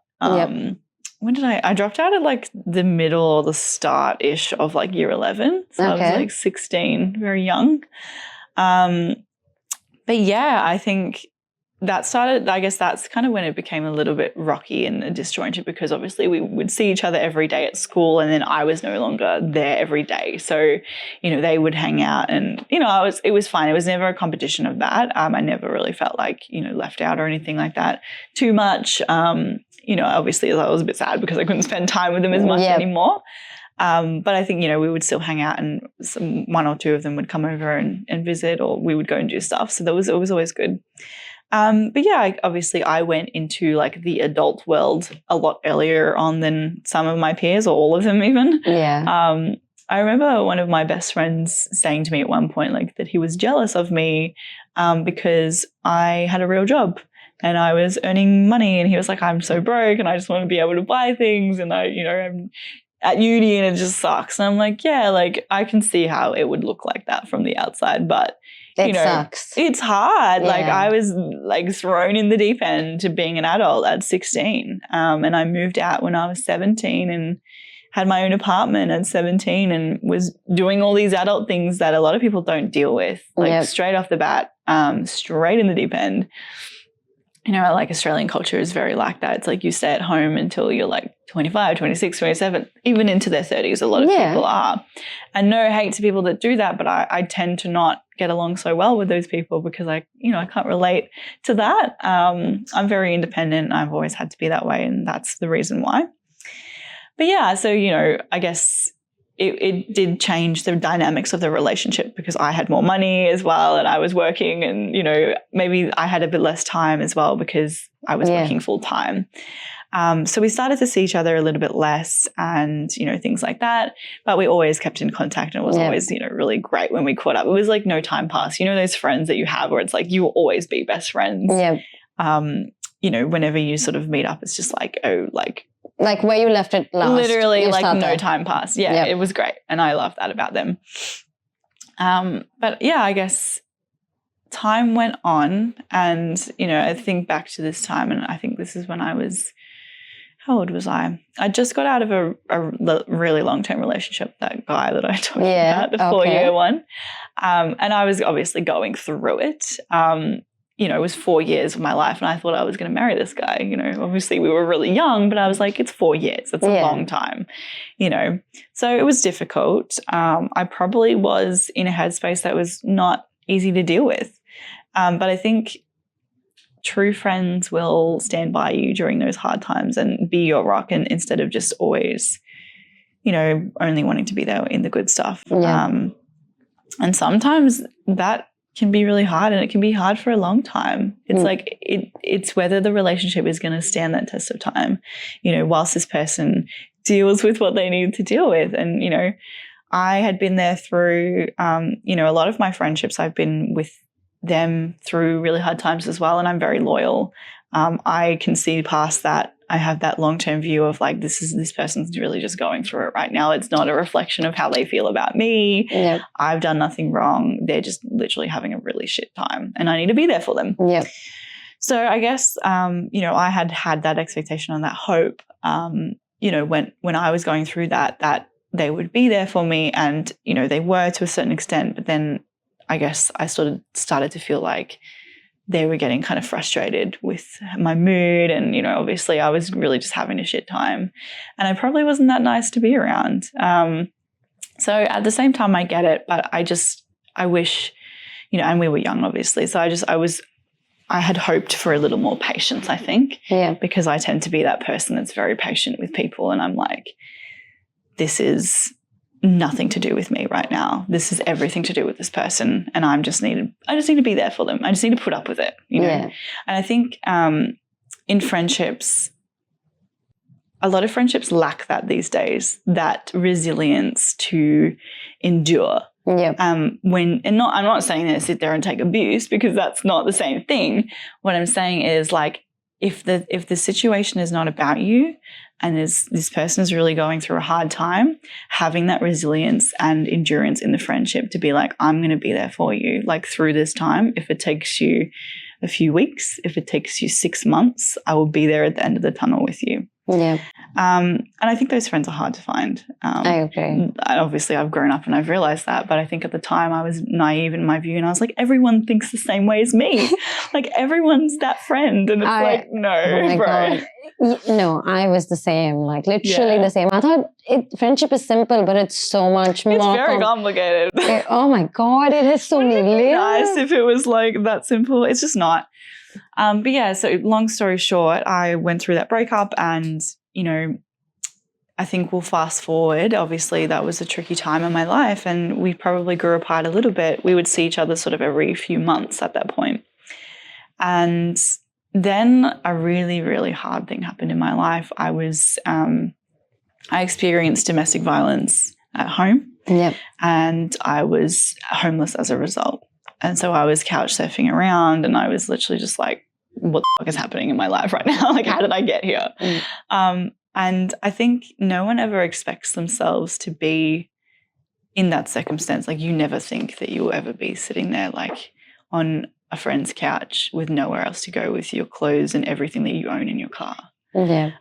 A: When did I dropped out at the middle or the start-ish of year 11. So I was 16, very young. But I think that started, I guess that's kind of when it became a little bit rocky and disjointed because obviously we would see each other every day at school and then I was no longer there every day. So, they would hang out and, it was fine. It was never a competition of that. I never really felt left out or anything like that too much. Obviously I was a bit sad because I couldn't spend time with them as much anymore. But I think, we would still hang out and 1 or 2 of them would come over and visit or we would go and do stuff. So it was always good. But obviously I went into the adult world a lot earlier on than some of my peers or all of them even.
B: Yeah.
A: I remember one of my best friends saying to me at one point that he was jealous of me because I had a real job. And I was earning money and he was I'm so broke and I just want to be able to buy things and I'm at uni and it just sucks. And I'm I can see how it would look like that from the outside, but
B: it sucks.
A: It's hard. Yeah. I was thrown in the deep end to being an adult at 16. And I moved out when I was 17 and had my own apartment at 17 and was doing all these adult things that a lot of people don't deal with, straight off the bat, straight in the deep end. you know, like Australian culture is very like that. It's like you stay at home until you're like 25, 26, 27, even into their 30s. A lot of people are. And no hate to people that do that, but I tend to not get along so well with those people because I can't relate to that. I'm very independent. I've always had to be that way, and that's the reason why. But yeah, so, you know, I guess it did change the dynamics of the relationship because I had more money as well and I was working, and, you know, maybe I had a bit less time as well because I was working full time. So we started to see each other a little bit less and, you know, things like that. But we always kept in contact, and it was always, you know, really great when we caught up. It was like no time passed. You know, those friends that you have where it's like you will always be best friends. You know, whenever you sort of meet up, it's just like, oh, like where you left it last. Literally, like no time passed. Yeah, it was great. And I love that about them. But yeah, I guess time went on, and, you know, I think back to this time, and I think this is when I was, how old was I? I just got out of a really long-term relationship, that guy that I told you about, the 4-year one. And I was obviously going through it. You know, it was 4 years of my life, and I thought I was going to marry this guy. You know, obviously we were really young, but I was like, it's 4 years. It's a long time, you know. So it was difficult. I probably was in a headspace that was not easy to deal with. But I think true friends will stand by you during those hard times and be your rock, and instead of just always, you know, only wanting to be there in the good stuff. And sometimes that can be really hard, and it can be hard for a long time. It's like it's whether the relationship is going to stand that test of time, you know, whilst this person deals with what they need to deal with. And, you know, I had been there through, you know, a lot of my friendships, I've been with them through really hard times as well, and I'm very loyal. I can see past that. I have that long-term view of like, this person's really just going through it right now. It's not a reflection of how they feel about me. I've done nothing wrong. They're just literally having a really shit time, and I need to be there for them. So I guess, you know, I had that expectation and that hope, you know, when I was going through that they would be there for me, and, you know, they were to a certain extent, but then I guess I started to feel like they were getting kind of frustrated with my mood, and, you know, obviously I was really just having a shit time, and I probably wasn't that nice to be around. So at the same time, I get it, but I wish, you know, and we were young, obviously, so I had hoped for a little more patience, I think, because I tend to be that person that's very patient with people, and I'm like, this is nothing to do with me right now. This is everything to do with this person, and I just need to be there for them. I just need to put up with it, you know. And I think in friendships, a lot of friendships lack that these days, that resilience to endure. I'm not saying that sit there and take abuse, because that's not the same thing. What I'm saying is, like, if the situation is not about you, and this person is really going through a hard time, having that resilience and endurance in the friendship to be like, I'm going to be there for you, like, through this time. If it takes you a few weeks, if it takes you 6 months, I will be there at the end of the tunnel with you. And I think those friends are hard to find. I agree. Obviously, I've grown up and I've realized that, but I think at the time I was naive in my view, and I was like, everyone thinks the same way as me. Like, everyone's that friend, and it's like, no, bro. God.
B: No, I was the same, like literally the same. I thought friendship is simple, but it's so much more. It's
A: very complicated.
B: Oh my God, it has so many layers.
A: Nice if it was like that simple. It's just not. But yeah, so long story short, I went through that breakup, and, you know, I think we'll fast forward. Obviously, that was a tricky time in my life, and we probably grew apart a little bit. We would see each other sort of every few months at that point. And then a really, really hard thing happened in my life. I experienced domestic violence at home, and I was homeless as a result. And so I was couch surfing around, and I was literally just like, what the fuck is happening in my life right now? Like, how did I get here? And I think no one ever expects themselves to be in that circumstance. Like, you never think that you'll ever be sitting there, like, on a friend's couch with nowhere else to go, with your clothes and everything that you own in your car. And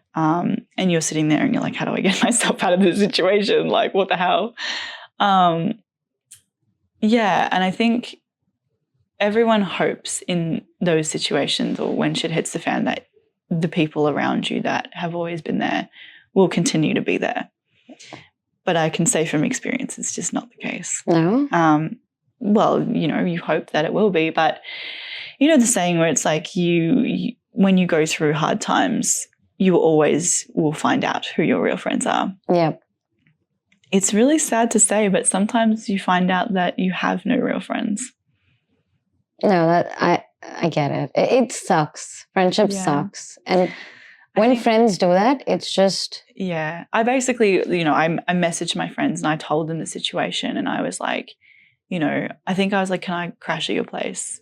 A: you're sitting there and you're like, how do I get myself out of this situation? Like, what the hell? And I think everyone hopes in those situations or when shit hits the fan that the people around you that have always been there will continue to be there. But I can say from experience, it's just not the case.
B: No?
A: Well, you hope that it will be, but the saying where it's like you when you go through hard times, you always will find out who your real friends are.
B: Yep.
A: It's really sad to say, but sometimes you find out that you have no real friends.
B: No, I get it. It sucks. Friendship sucks. And when friends do that, it's just...
A: Yeah. I basically, I messaged my friends and I told them the situation and I was like, I think I was like, can I crash at your place,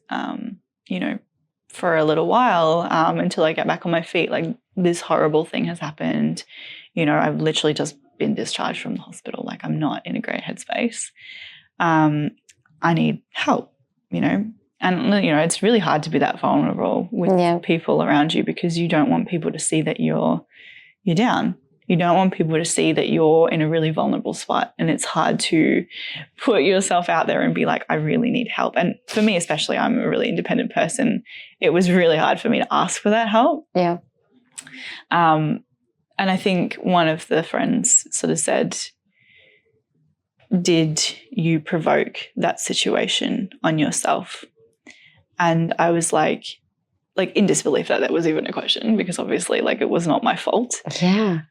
A: for a little while until I get back on my feet. Like this horrible thing has happened. I've literally just been discharged from the hospital. Like I'm not in a great headspace. I need help, And, it's really hard to be that vulnerable with people around you because you don't want people to see that you're down. You don't want people to see that you're in a really vulnerable spot. And it's hard to put yourself out there and be like, I really need help. And for me, especially, I'm a really independent person. It was really hard for me to ask for that help.
B: Yeah.
A: And I think one of the friends sort of said, did you provoke that situation on yourself? And I was like in disbelief that was even a question because obviously it was not my fault.
B: Yeah.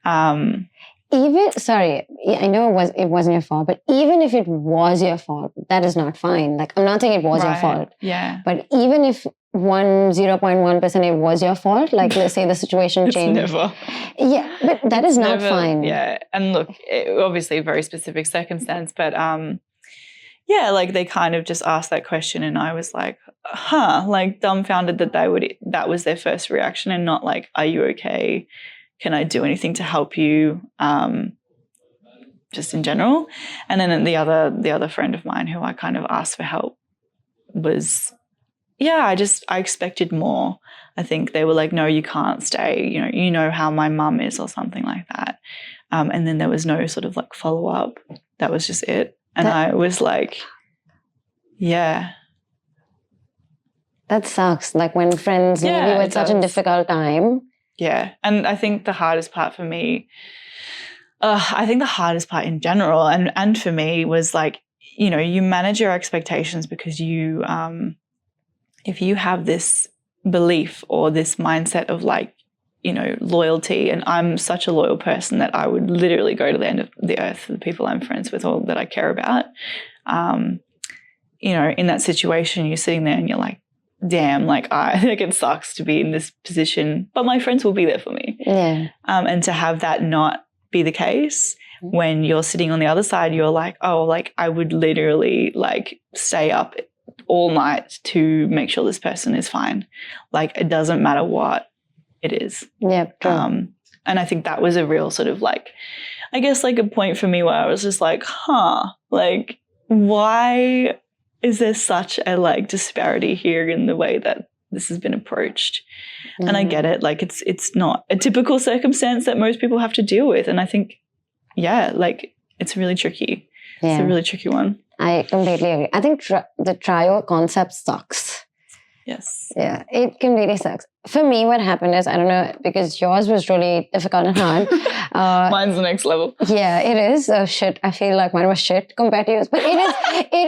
B: Sorry, I know it wasn't your fault, but even if it was your fault, that is not fine. Like I'm not saying it was your fault.
A: Yeah.
B: But even if 0.1% it was your fault, like let's say the situation changed.
A: Never.
B: Yeah, but that is not fine.
A: Yeah. And look, obviously a very specific circumstance, but they kind of just asked that question and I was like, dumbfounded that was their first reaction and not like, are you okay? Can I do anything to help you? Just in general. And then the other friend of mine who I kind of asked for help was, I expected more. I think they were like, no, you can't stay. You know how my mum is or something like that. And then there was no sort of follow up. That was just it. And I was like, yeah.
B: That sucks. Like when friends leave you at such a difficult time.
A: Yeah. And I think the hardest part for me, I think the hardest part in general and for me was you manage your expectations because you, if you have this belief or this mindset of loyalty, and I'm such a loyal person that I would literally go to the end of the earth for the people I'm friends with or that I care about. In that situation, you're sitting there and you're like, damn, I think it sucks to be in this position, but my friends will be there for me.
B: Yeah.
A: And to have that not be the case when you're sitting on the other side, you're like, oh, I would literally stay up all night to make sure this person is fine. It doesn't matter what it is.
B: Yeah. True.
A: And I think that was a real sort of I guess a point for me where I was just why is there such a disparity here in the way that this has been approached? And I get it. It's not a typical circumstance that most people have to deal with. And I think, it's really tricky. Yeah. It's a really tricky one.
B: I completely agree. I think the trio concept sucks.
A: Yes.
B: Yeah, it completely sucks. For me, what happened is, I don't know, because yours was really difficult and hard.
A: Mine's the next level.
B: Yeah, it is. Oh, shit. I feel like mine was shit compared to yours. But it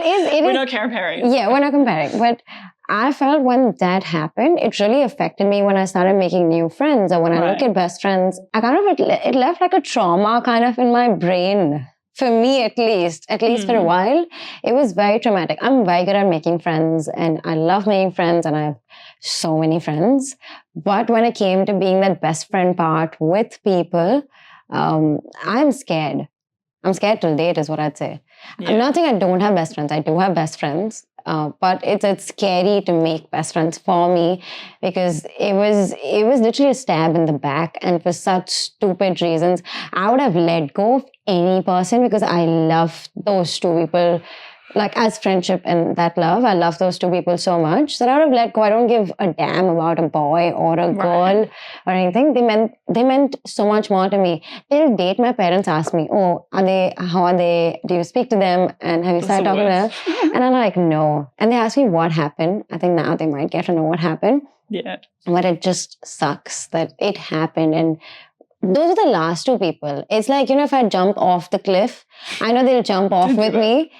B: is.
A: We're not comparing.
B: Yeah, we're not comparing. But I felt when that happened, it really affected me when I started making new friends or when I look at best friends. It left a trauma kind of in my brain. For me, at least for a while, it was very traumatic. I'm very good at making friends and I love making friends and I have so many friends. But when it came to being that best friend part with people, I'm scared. I'm scared till date is what I'd say. Yeah. I'm not saying I don't have best friends. I do have best friends. But it's scary to make best friends for me because it was literally a stab in the back, and for such stupid reasons, I would have let go of any person because I love those two people like as friendship and that love. I love those two people so much that out of let go, I don't give a damn about a boy or a girl or anything. They meant so much more to me. Till date, my parents ask me, "Oh, how are they? Do you speak to them? And have you started talking to them?" And I'm like, "No." And they ask me what happened. I think now they might get to know what happened.
A: Yeah.
B: But it just sucks that it happened. And those are the last two people. It's like, if I jump off the cliff, I know they'll jump off with me.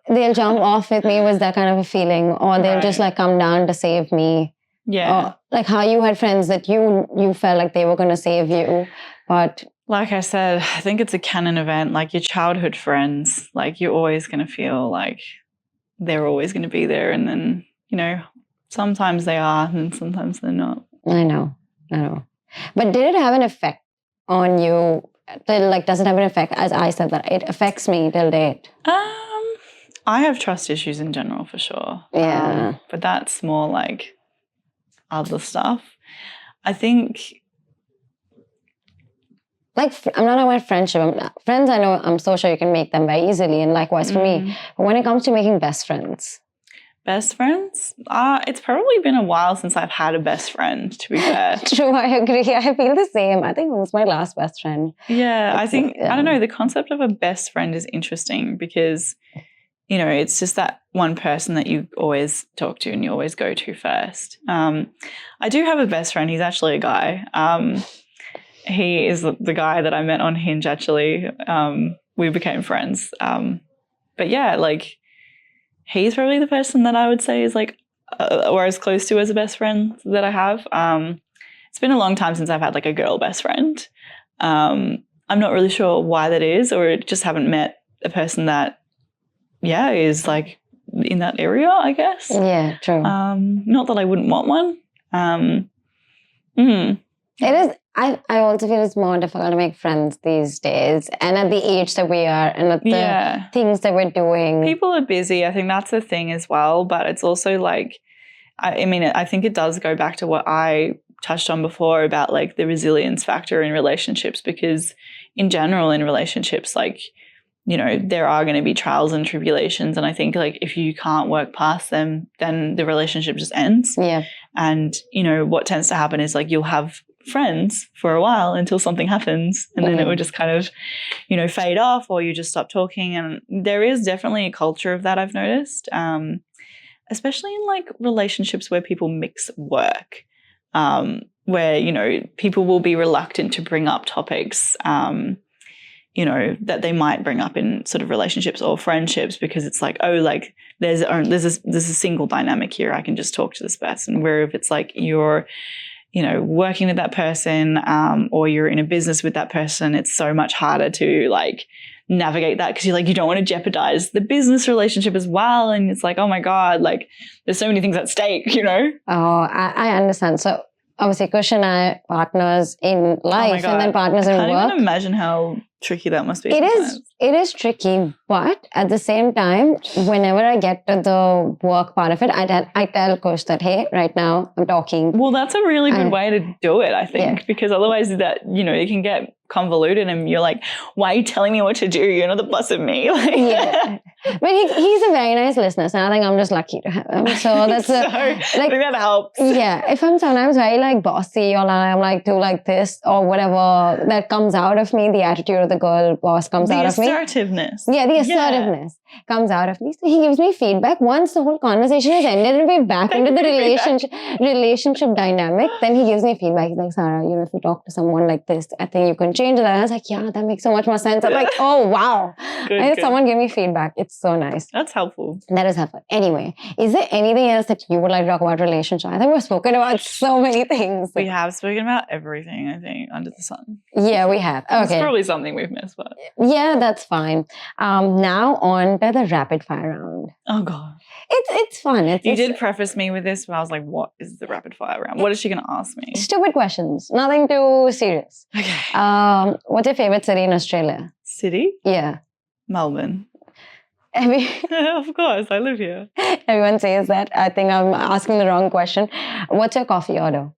B: They'll jump off with me was that kind of a feeling. Or they'll just like come down to save me.
A: Yeah.
B: Or like how you had friends that you felt like they were going to save you. But
A: like I said, I think it's a canon event. Like your childhood friends, like you're always going to feel like they're always going to be there. And then, sometimes they are and sometimes they're not.
B: I know. But did it have an effect on you? Does it have an effect? As I said, that it affects me till date.
A: I have trust issues in general for sure.
B: Yeah.
A: But that's more like other stuff. I think.
B: Like, I'm not about friendship. Friends, I know, I'm so sure you can make them very easily, and likewise for me. But when it comes to making best friends.
A: Best friends? It's probably been a while since I've had a best friend, to be fair.
B: True, I agree. I feel the same. I think it was my last best friend.
A: Yeah, I don't know, the concept of a best friend is interesting because, it's just that one person that you always talk to and you always go to first. I do have a best friend. He's actually a guy. He is the guy that I met on Hinge, actually. We became friends. But yeah, like, he's probably the person that I would say is like, or as close to as a best friend that I have. It's been a long time since I've had like a girl best friend. I'm not really sure why that is, or just haven't met a person that, is like in that area, I guess.
B: Yeah, true.
A: Not that I wouldn't want one.
B: It is. I also feel it's more difficult to make friends these days, and at the age that we are, and at the things that we're doing.
A: People are busy. I think that's the thing as well. But it's also like, I think it does go back to what I touched on before about like the resilience factor in relationships, because in general in relationships, like, there are going to be trials and tribulations. And I think like if you can't work past them, then the relationship just ends.
B: Yeah.
A: And, what tends to happen is like you'll have friends for a while until something happens, and then it would just kind of, fade off, or you just stop talking. And there is definitely a culture of that, I've noticed, especially in like relationships where people mix work, where, people will be reluctant to bring up topics, that they might bring up in sort of relationships or friendships, because it's like, oh, like there's a single dynamic here. I can just talk to this person. Where if it's like you're, working with that person, or you're in a business with that person, it's so much harder to like navigate that, because you don't want to jeopardize the business relationship as well. And it's like, oh my God, like there's so many things at stake,
B: Oh, I understand. So obviously, Kush and I partners in life, and then partners in work. I can't
A: even imagine how tricky that must be.
B: It is tricky, but at the same time, whenever I get to the work part of it, I tell Kush that, hey, right now I'm talking.
A: Well, that's a really good way to do it, I think, because otherwise that, it can get convoluted and you're like, why are you telling me what to do? You're not the boss of me.
B: Yeah. But he's a very nice listener, so I think I'm just lucky to have him. So that's
A: I think that helps.
B: Yeah. If I'm sometimes very like bossy, or I'm like do like this or whatever, that comes out of me, the attitude of the girl boss comes out of me.
A: The assertiveness.
B: Yeah, the assertiveness comes out of me. So he gives me feedback. Once the whole conversation is ended and we're back into the relationship dynamic, then he gives me feedback. He's like, Sara, if you talk to someone like this, I think you can change that. And I was like, yeah, that makes so much more sense. I'm like, oh, wow. Good. Someone give me feedback. It's so nice.
A: That's helpful.
B: That is helpful. Anyway, is there anything else that you would like to talk about relationship? I think we've spoken about so many things.
A: We have spoken about everything, I think, under the sun.
B: Yeah, we have. Okay.
A: It's probably something we've missed, but...
B: Yeah, that's fine. Now on to the rapid fire round.
A: Oh, God.
B: It's fun.
A: You did preface me with this, but I was like, what is the rapid fire round? What is she going to ask me?
B: Stupid questions. Nothing too serious.
A: Okay.
B: What's your favorite city in Australia?
A: City?
B: Yeah.
A: Melbourne. Of course, I live here.
B: Everyone says that. I think I'm asking the wrong question. What's your coffee order?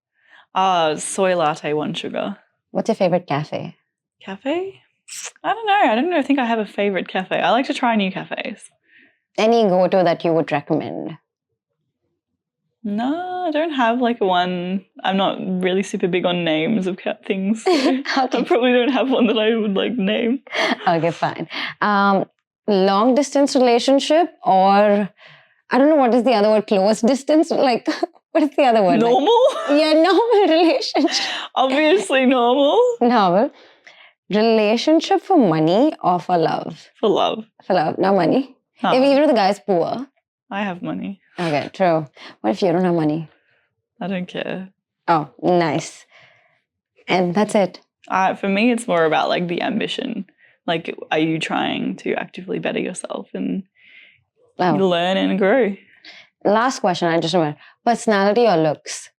A: Soy latte, 1 sugar.
B: What's your favorite cafe?
A: Cafe? I don't know. I think I have a favorite cafe. I like to try new cafes.
B: Any go-to that you would recommend?
A: No, I don't have like one. I'm not really super big on names of things. So
B: Okay.
A: I probably don't have one that I would like name.
B: Okay, fine. Long distance relationship, or I don't know what is the other word, close distance? Like, what is the other word?
A: Normal?
B: Yeah, normal relationship.
A: Obviously normal.
B: Normal. Relationship for money or for love?
A: For love.
B: For love, not money.
A: Oh,
B: If even if the guy's poor.
A: I have money.
B: Okay, true. What if you don't have money?
A: I don't care.
B: Oh, nice. And that's it.
A: For me, it's more about like the ambition. Like, are you trying to actively better yourself and learn and grow?
B: Last question, I just remember. Personality or looks?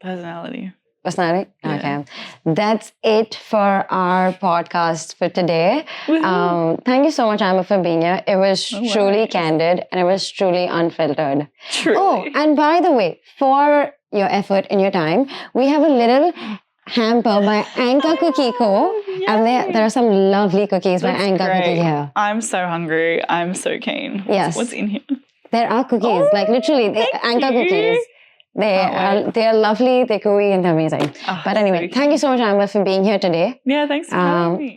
A: Personality.
B: Personality?
A: Yeah.
B: Okay. That's it for our podcast for today. Thank you so much, Amber, for being here. It was truly candid and it was truly unfiltered.
A: Truly.
B: Oh, and by the way, for your effort and your time, we have a little hamper by Anka Cookie Co. And there are some lovely cookies by Anka Cookie here.
A: I'm so hungry. I'm so keen.
B: Yes.
A: What's in here?
B: There are cookies, like literally, Anka cookies. They are lovely, they're gooey, and they're amazing. But anyway, thank you so much, Amber, for being here today.
A: Yeah, thanks for having me.